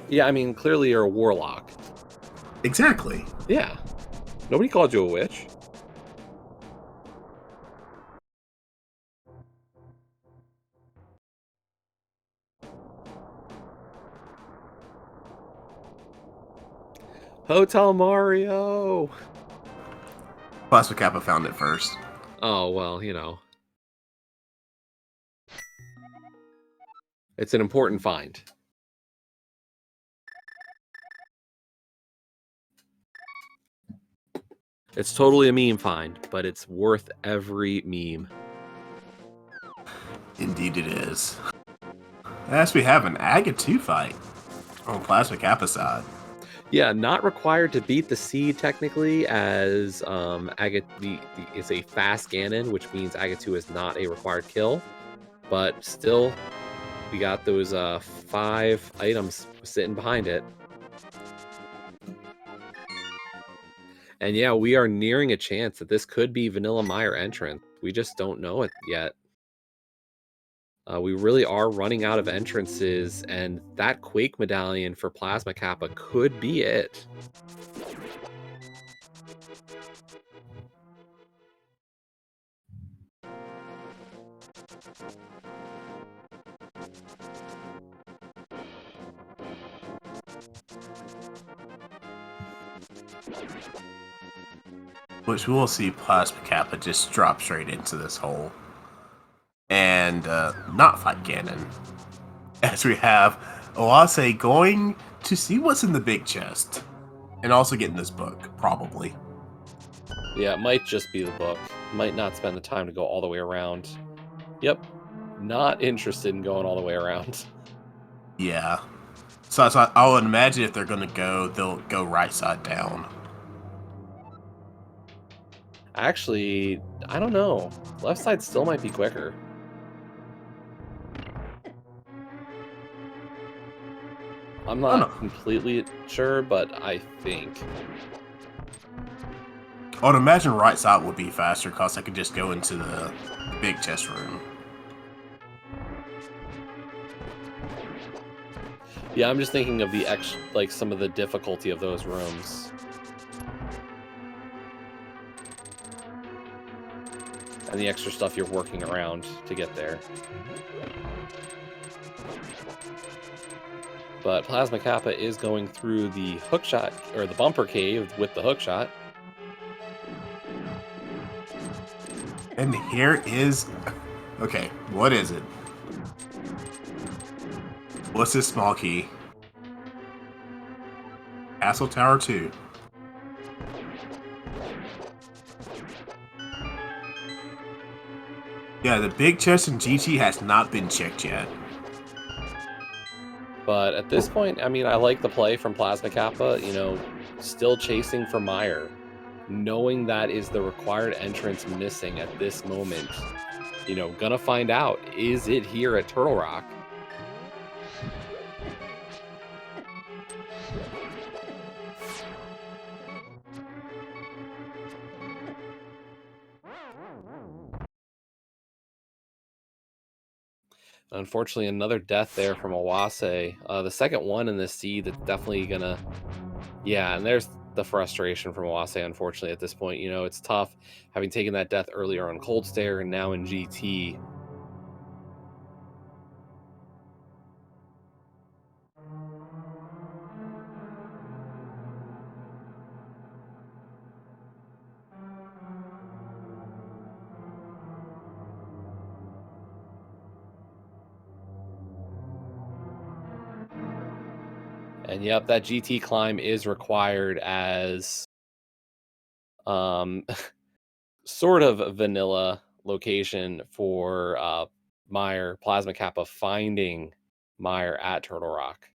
Yeah, I mean, clearly you're a warlock. Exactly. Yeah. Nobody called you a witch. Hotel Mario! Plasma Kappa found it first. Oh, well, you know. It's an important find. It's totally a meme find, but it's worth every meme. Indeed it is. As we have an Aga 2 fight on Plasma Kappa side. Yeah, not required to beat the seed technically, as is a fast Ganon, which means Aga2 is not a required kill. But still, we got those 5 items sitting behind it. And yeah, we are nearing a chance that this could be Vanilla Meyer entrant. We just don't know it yet. We really are running out of entrances, and that Quake medallion for Plasma Kappa could be it. Which we will see Plasma Kappa just drop straight into this hole. And not fight Ganon. As we have Oase going to see what's in the big chest. And also getting this book, probably. Yeah, it might just be the book. Might not spend the time to go all the way around. Yep, not interested in going all the way around. Yeah. So I would imagine if they're going to go, they'll go right side down. Actually, I don't know. Left side still might be quicker. I'm not completely sure, but I think. I would imagine right side would be faster because I could just go into the big chest room. Yeah, I'm just thinking of the like some of the difficulty of those rooms. And the extra stuff you're working around to get there. But Plasma Kappa is going through the hookshot, or the bumper cave with the hookshot. And here is... Okay, what is it? What's this small key? Castle Tower 2. Yeah, the big chest in GT has not been checked yet. But at this point, I mean, I like the play from Plasma Kappa, you know, still chasing for Meyer, knowing that is the required entrance missing at this moment. You know, gonna find out, is it here at Turtle Rock? Unfortunately, another death there from Oase. The second one in this seed that's definitely gonna... Yeah, and there's the frustration from Oase, unfortunately, at this point. You know, it's tough having taken that death earlier on Cold Stare and now in GT. And yep, that GT climb is required as sort of vanilla location for Meyer, Plasma Kappa finding Meyer at Turtle Rock.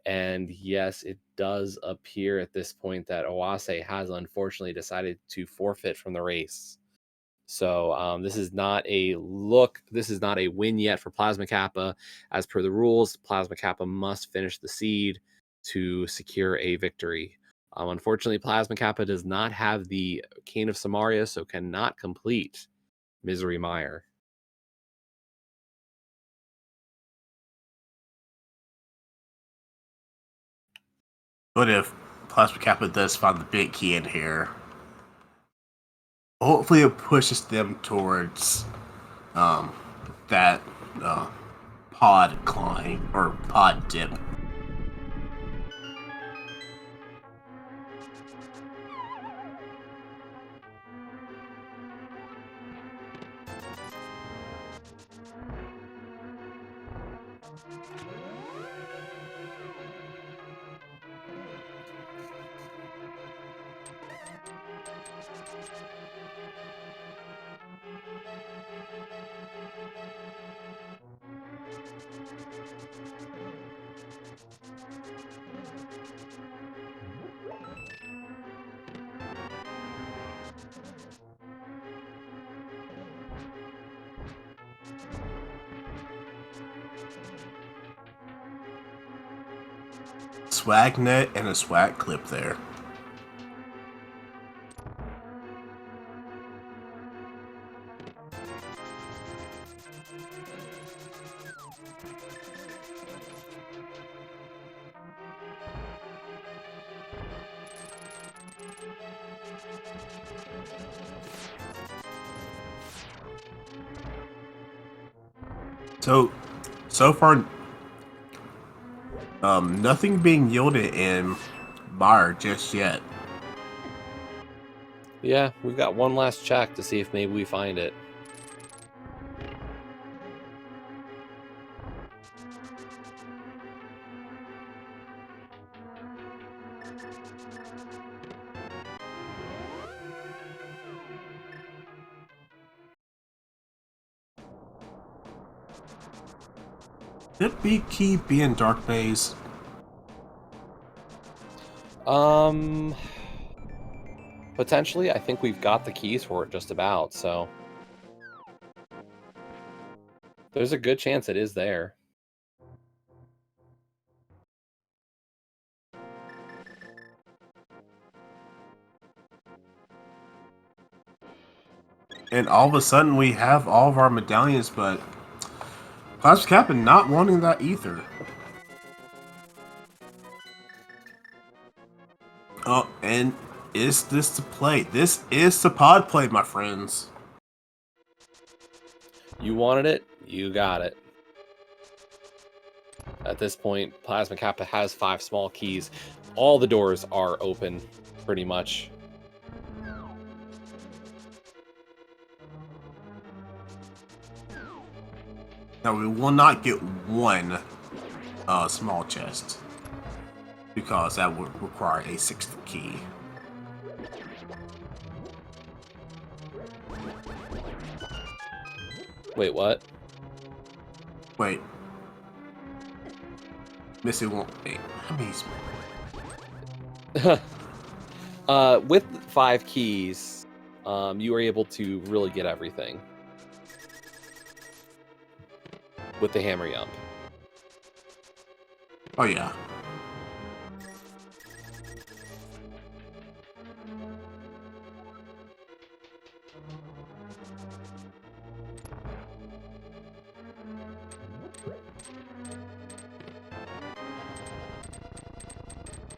And yes, it does appear at this point that Owase has unfortunately decided to forfeit from the race. So this is not a win yet for Plasma Kappa. As per the rules, Plasma Kappa must finish the seed to secure a victory. Unfortunately, Plasma Kappa does not have the Cane of Samaria, so cannot complete Misery Mire. But if Plasma Kappa does find the big key in here, hopefully it pushes them towards that pod climb or pod dip. Swag net and a swag clip there. So far, nothing being yielded in Bar just yet. Yeah, we've got one last check to see if maybe we find it. Could be key be in Dark Maze. Potentially, I think we've got the keys for it just about, so there's a good chance it is there. And all of a sudden we have all of our medallions, but Plasma Kappa not wanting that either. Oh, and is this the play? This is the pod play, my friends. You wanted it, you got it. At this point, Plasma Kappa has 5 small keys. All the doors are open, pretty much. Now we will not get one small chest, because that would require a 6th key. Wait, what? Wait. Missing one. Wait, how many? With 5 keys, you are able to really get everything with the hammer yump. Oh yeah.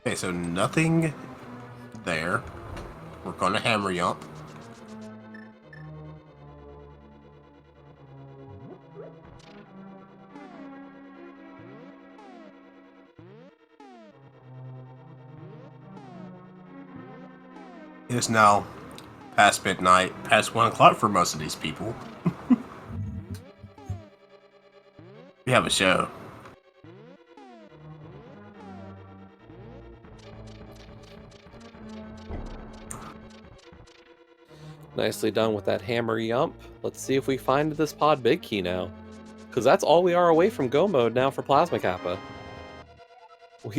Okay, so nothing there. We're gonna hammer yump. It is now past midnight, past 1 o'clock for most of these people. We have a show. Nicely done with that hammer yump. Let's see if we find this pod big key now. Because that's all we are away from go mode now for Plasma Kappa.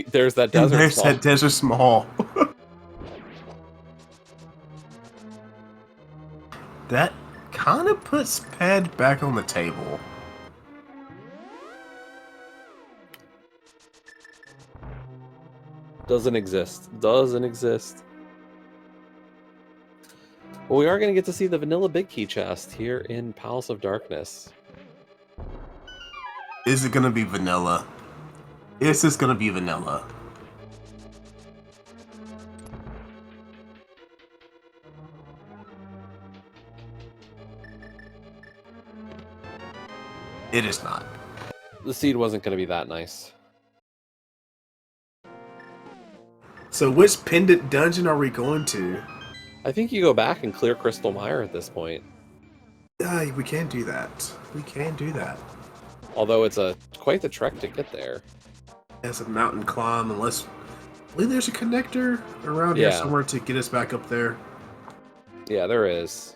There's that And desert there's small. that desert small. That kind of puts Ped back on the table. Doesn't exist. Doesn't exist. Well, we are going to get to see the vanilla big key chest here in Palace of Darkness. Is it gonna be vanilla? Is this gonna be vanilla? It is not. The seed wasn't going to be that nice. So which pendant dungeon are we going to? I think you go back and clear Crystal Mire at this point. We can do that. We can do that. Although it's quite the trek to get there. As a mountain climb, unless... I believe there's a connector around here somewhere to get us back up there. Yeah, there is.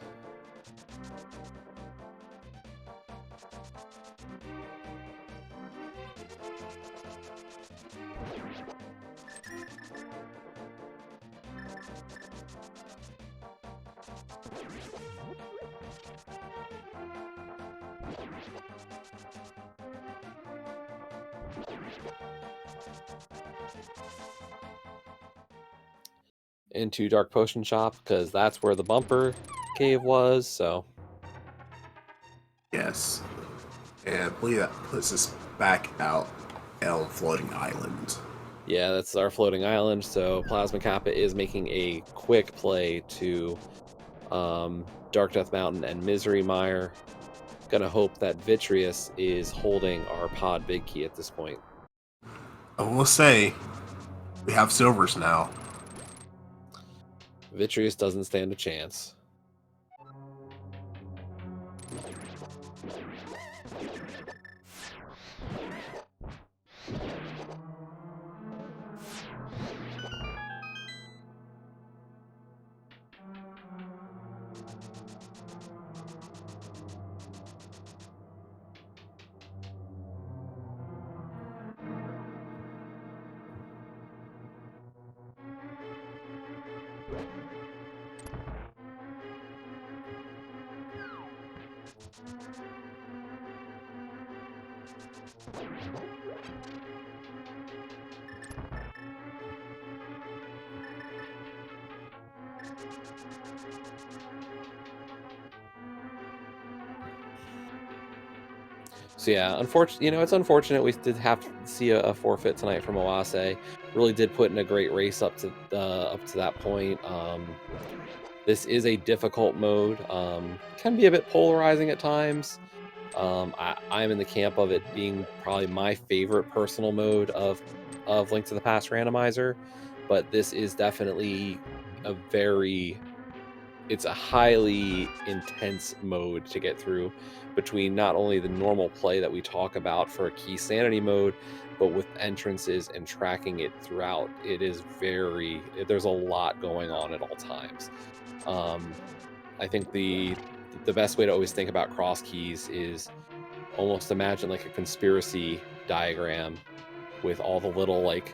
Into Dark Potion Shop, because that's where the bumper cave was, so... Yes. And I believe that puts us back out on Floating Island. Yeah, that's our floating island, so Plasma Kappa is making a quick play to Dark Death Mountain and Misery Mire. Gonna hope that Vitreous is holding our pod big key at this point. I will say, we have silvers now. Vitreous doesn't stand a chance. So yeah, it's unfortunate we did have to see a forfeit tonight from Oase. Really did put in a great race up to that point. This is a difficult mode. Can be a bit polarizing at times. I'm in the camp of it being probably my favorite personal mode of Link to the Past Randomizer, but this is definitely it's a highly intense mode to get through, between not only the normal play that we talk about for a key sanity mode, but with entrances and tracking it throughout. There's a lot going on at all times. I think the best way to always think about cross keys is almost imagine like a conspiracy diagram with all the little like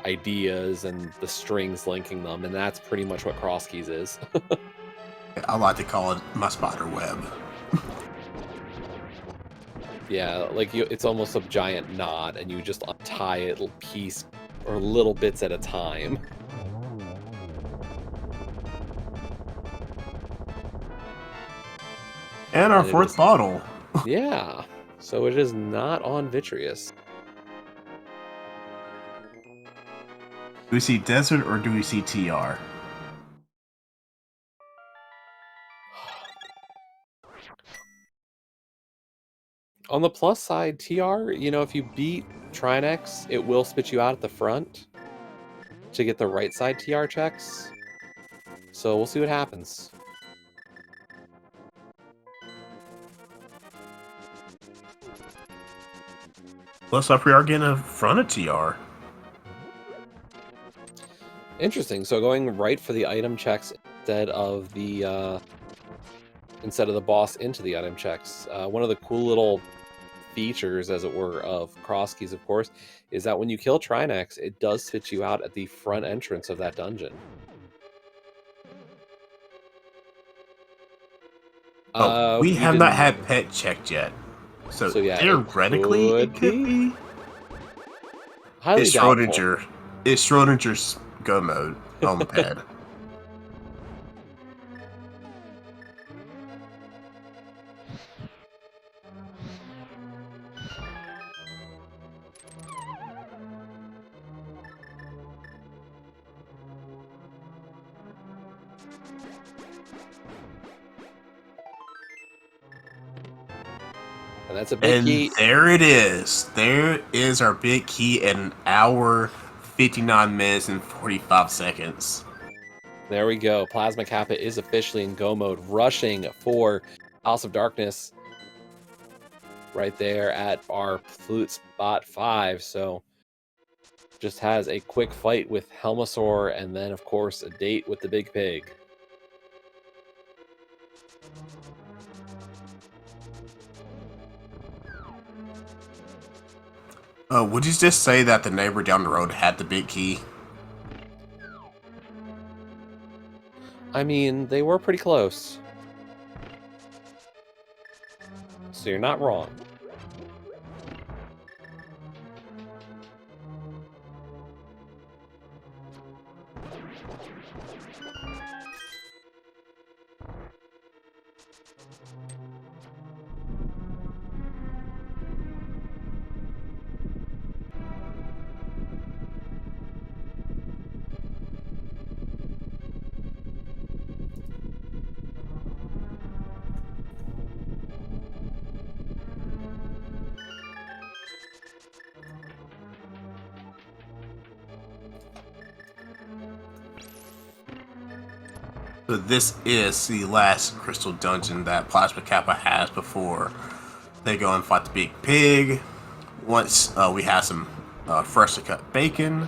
ideas and the strings linking them, and that's pretty much what cross keys is. I like to call it my spider web. Yeah, like it's almost a giant knot, and you just untie it piece or little bits at a time. And our fourth bottle. Yeah, so it is not on Vitreous. Do we see desert or do we see TR? On the plus side, TR, if you beat Trinex, it will spit you out at the front to get the right side TR checks. So we'll see what happens. Looks like we are getting a front of TR. Interesting. So going right for the item checks instead of the instead of the boss into the item checks. One of the cool little features, as it were, of cross keys, of course, is that when you kill Trinex, it does spit you out at the front entrance of that dungeon. We have not didn't. had pet checked yet. So Yeah, theoretically, it could be. Highly It's doubtful. Schrodinger. It's Schrodinger's go mode on the pad. And that's a big key. There it is. There is our big key in an hour, 59 minutes, and 45 seconds. There we go. Plasma Kappa is officially in go mode, rushing for House of Darkness right there at our flute spot 5. So just has a quick fight with Helmasaur, and then, of course, a date with the Big Pig. Would you just say that the neighbor down the road had the big key? I mean, they were pretty close. So you're not wrong. So this is the last crystal dungeon that Plasma Kappa has before they go and fight the big pig. Once we have some freshly cut bacon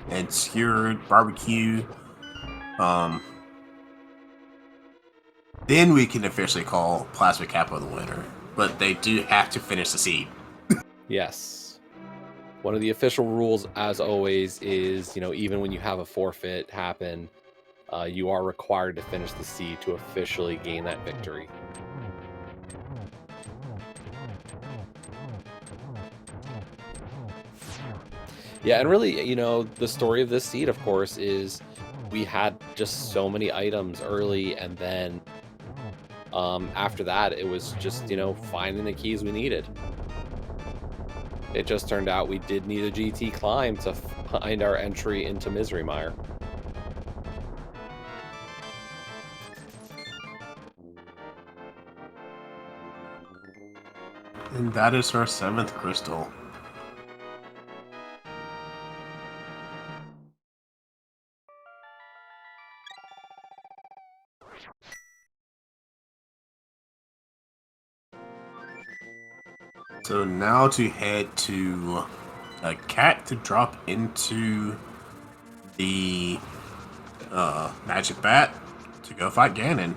and skewered barbecue, then we can officially call Plasma Kappa the winner. But they do have to finish the seed. Yes. One of the official rules, as always, is, even when you have a forfeit happen, you are required to finish the seed to officially gain that victory. Yeah, and really, the story of this seed, of course, is we had just so many items early, and then after that, it was just, finding the keys we needed. It just turned out we did need a GT climb to find our entry into Misery Mire. And that is our 7th crystal. So now to head to a cat to drop into the magic bat to go fight Ganon.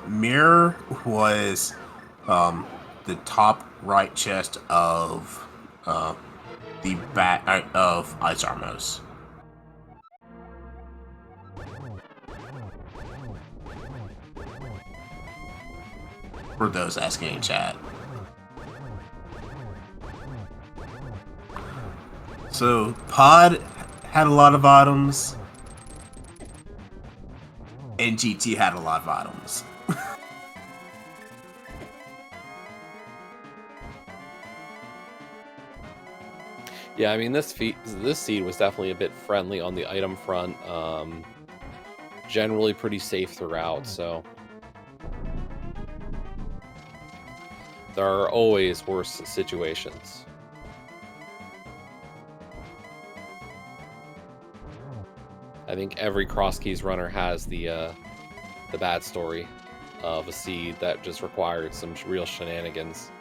Mirror was the top right chest of the bat of Ice Armos. For those asking in chat. So Pod had a lot of items, and GT had a lot of items. Yeah, I mean, this seed was definitely a bit friendly on the item front. Generally pretty safe throughout, so there are always worse situations. I think every Cross Keys runner has the bad story of a seed that just required some real shenanigans.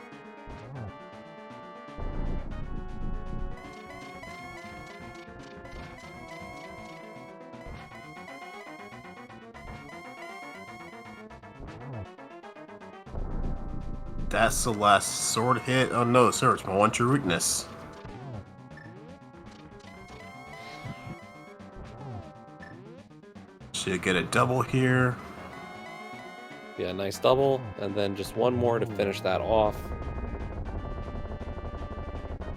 That's the last sword hit. Oh no, sir, it's my one true weakness. Should get a double here. Yeah, nice double, and then just one more to finish that off.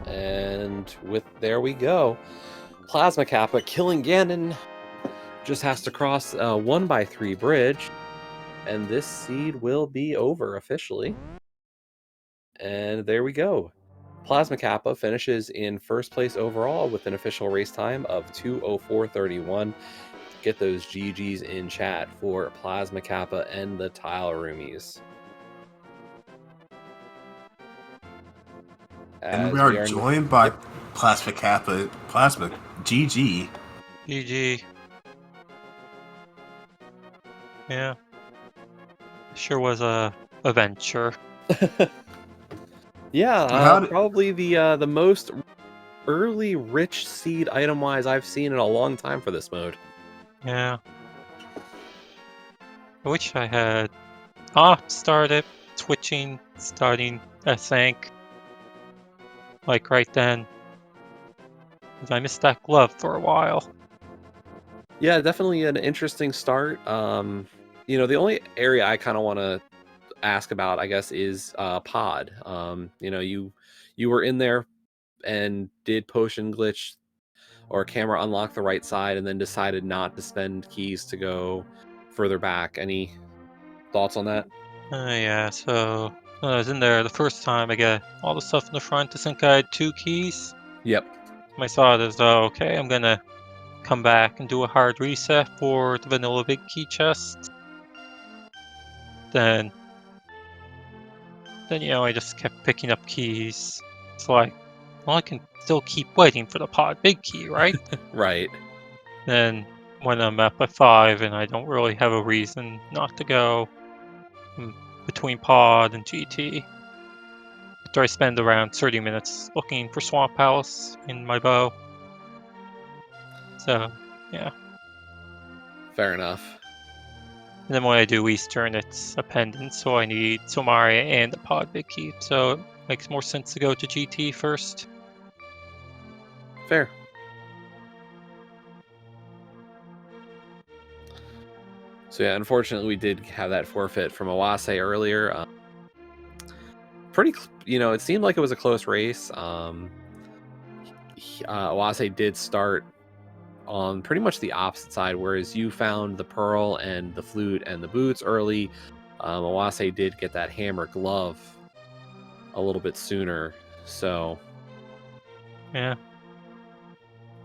And there we go. Plasma Kappa killing Ganon. Just has to cross a 1x3 bridge, and this seed will be over officially. And there we go. Plasma Kappa finishes in first place overall with an official race time of 2:04:31. Get those GGs in chat for Plasma Kappa and the Tile Roomies. And we are joined by Plasma Kappa. Plasma GG. GG. Yeah. Sure was a adventure. Yeah, probably the most early rich seed item-wise I've seen in a long time for this mode. Yeah. I wish I had started switching, starting I think. Like right then. Because I missed that glove for a while. Yeah, definitely an interesting start. You know, the only area I kind of want to ask about, I guess, is pod. You know, you were in there and did potion glitch or camera unlock the right side and then decided not to spend keys to go further back. Any thoughts on that? Yeah, so when I was in there the first time, I got all the stuff in the front. I think I had 2 keys. Yep. I saw it as though, okay, I'm gonna come back and do a hard reset for the vanilla big key chest. Then you know, I just kept picking up keys. It's like, well, I can still keep waiting for the pod big key, right? Right. Then when I'm up at 5 and I don't really have a reason not to go between pod and GT, after I spend around 30 minutes looking for Swamp Palace in my bow. So, yeah. Fair enough. And then when I do Eastern, it's a pendant, so I need Somaria and the pod big key, so it makes more sense to go to GT first. Fair. So yeah, unfortunately, we did have that forfeit from Awase earlier. Pretty, you know, it seemed like it was a close race. Awase did start on pretty much the opposite side, whereas you found the pearl and the flute and the boots early. Awase did get that hammer glove a little bit sooner, so Yeah.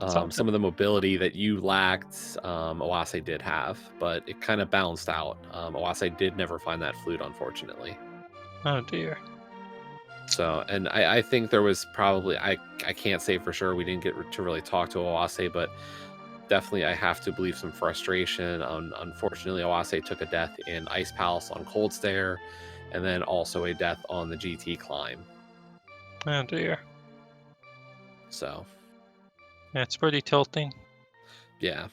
some of the mobility that you lacked, Awase did have, but it kind of balanced out. Awase did never find that flute, unfortunately. Oh dear. So, and I think there was probably, I can't say for sure, we didn't get to really talk to Awase, but definitely I have to believe some frustration. Unfortunately, Awase took a death in Ice Palace on Cold Stair, and then also a death on the GT climb. Oh dear. So. Yeah, it's pretty tilting. Yeah.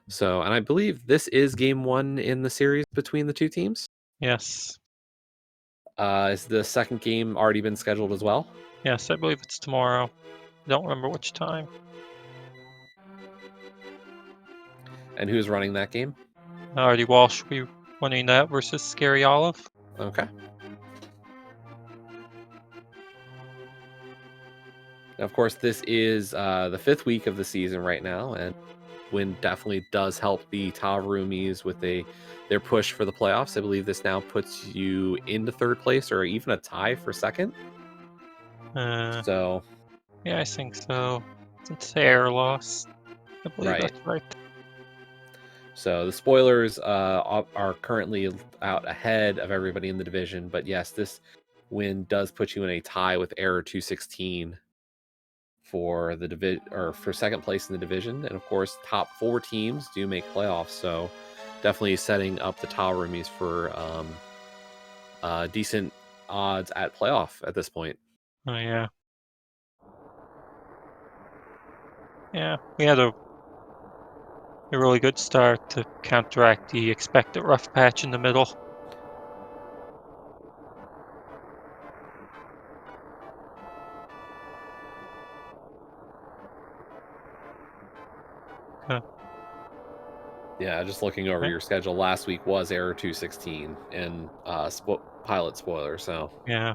So, and I believe this is game 1 in the series between the two teams. Yes. Is the second game already been scheduled as well? Yes, I believe it's tomorrow. I don't remember which time. And who's running that game? Artie Walsh will be running that versus Scary Olive. Okay. Now, of course, this is the 5th week of the season right now, and win definitely does help the Tile Roomies with their push for the playoffs. I believe this now puts you into 3rd place or even a tie for 2nd. So, yeah, I think so. It's air loss. I believe that's right. So the spoilers are currently out ahead of everybody in the division, but yes, this win does put you in a tie with Error 216 for the division, or for 2nd place in the division, and of course, top 4 teams do make playoffs. So definitely setting up the Tile Roomies for decent odds at playoff at this point. Oh yeah. Yeah, we had a really good start to counteract the expected rough patch in the middle. Yeah, just looking over Okay. your schedule, last week was Error 216 and pilot spoiler, so Yeah.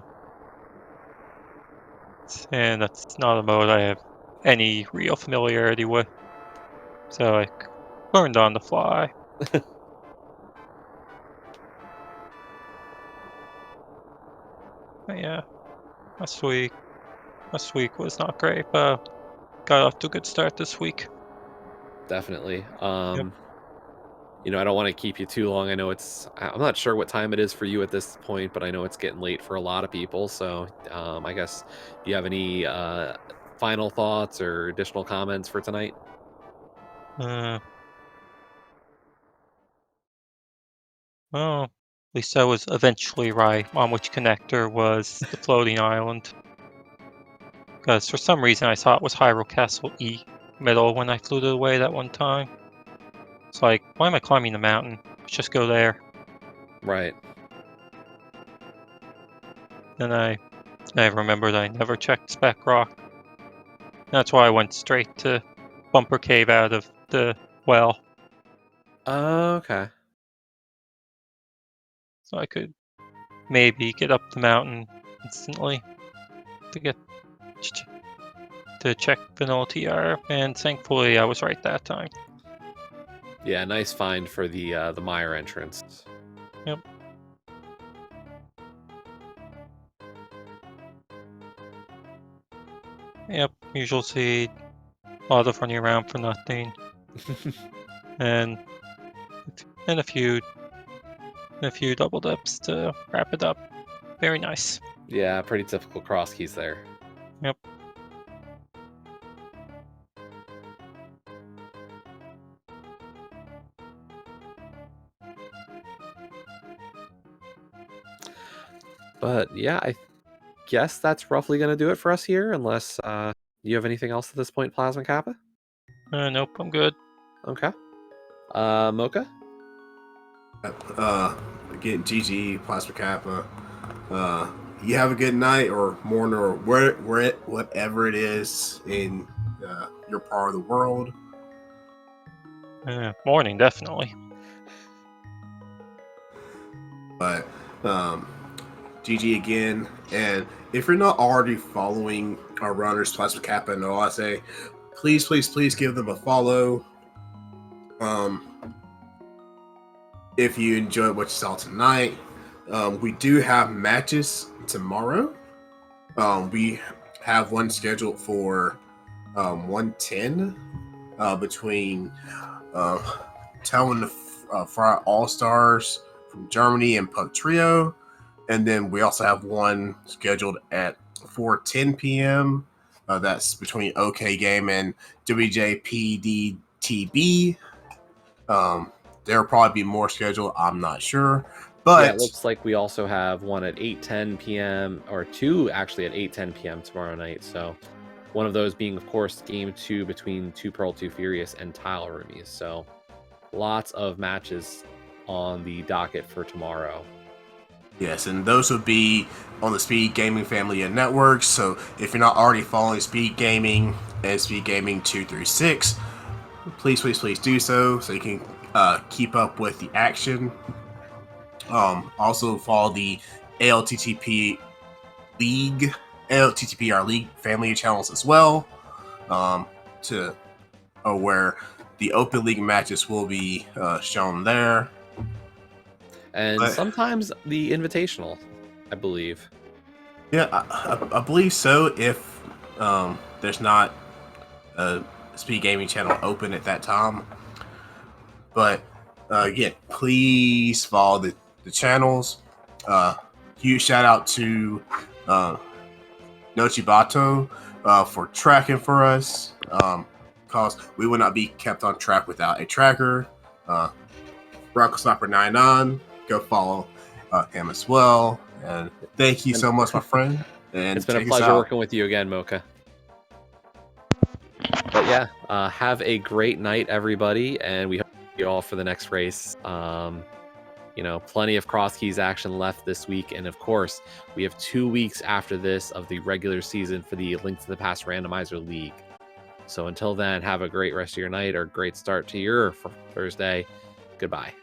And that's not a mode I have any real familiarity with. So I learned on the fly. But yeah, last week was not great, but got off to a good start this week. definitely. Yep. I don't want to keep you too long. I'm not sure what time it is for you at this point, but I know it's getting late for a lot of people. So I guess, do you have any final thoughts or additional comments for tonight? Uh, well, at least I was eventually right on which connector was the floating island. Because for some reason I thought it was Hyrule Castle E middle when I flew it away that one time. It's like, why am I climbing the mountain? Let's just go there. Right. Then I remembered I never checked Spec Rock. That's why I went straight to Bumper Cave out of the well, Okay. so I could maybe get up the mountain instantly to get to check Vanilla TR, and thankfully I was right that time. Yeah, nice find for the Mire entrance. Yep. Yep, usual seed, a lot of running around for nothing, and a few double dips to wrap it up. Very nice. Yeah, pretty typical cross keys there. Yep. But yeah, I guess that's roughly going to do it for us here, unless you have anything else at this point, Plasma Kappa? Nope, I'm good. Okay. Mocha? Again, GG, Plasma Kappa. You have a good night or morning or whatever it is in your part of the world. Morning, definitely. But GG again. And if you're not already following our runners, Plasma Kappa and Oase, please give them a follow. If you enjoyed what you saw tonight, we do have matches tomorrow. We have one scheduled for 110 between Talon Fire All Stars from Germany and Puck Trio. And then we also have one scheduled at 4:10 p.m. That's between OK Game and WJPDTB. There'll probably be more scheduled. I'm not sure. But yeah, it looks like we also have one at 8:10 p.m. or two actually at 8:10 p.m. tomorrow night. So one of those being, of course, game 2 between 2Pearl2Furious and Tile Roomies. So lots of matches on the docket for tomorrow. yes, and those would be on the Speed Gaming family of networks. So if you're not already following Speed Gaming and Speed Gaming 236, please do so you can keep up with the action. Also follow the ALTTPR League family of channels as well, where the Open League matches will be shown there. And sometimes the Invitational, I believe. Yeah, I believe so. If there's not a Speed Gaming channel open at that time, but again, please follow the channels. Huge shout out to Nochibato for tracking for us, because we would not be kept on track without a tracker. Rock Sniper 99, go follow him as well. And thank you so much, my friend. And it's been a pleasure working with you again, Mocha. But yeah, have a great night, everybody, and we hope you all for the next race. Plenty of cross keys action left this week, and of course, we have 2 weeks after this of the regular season for the Link to the Past Randomizer League. So until then, have a great rest of your night or great start to your Thursday. Goodbye.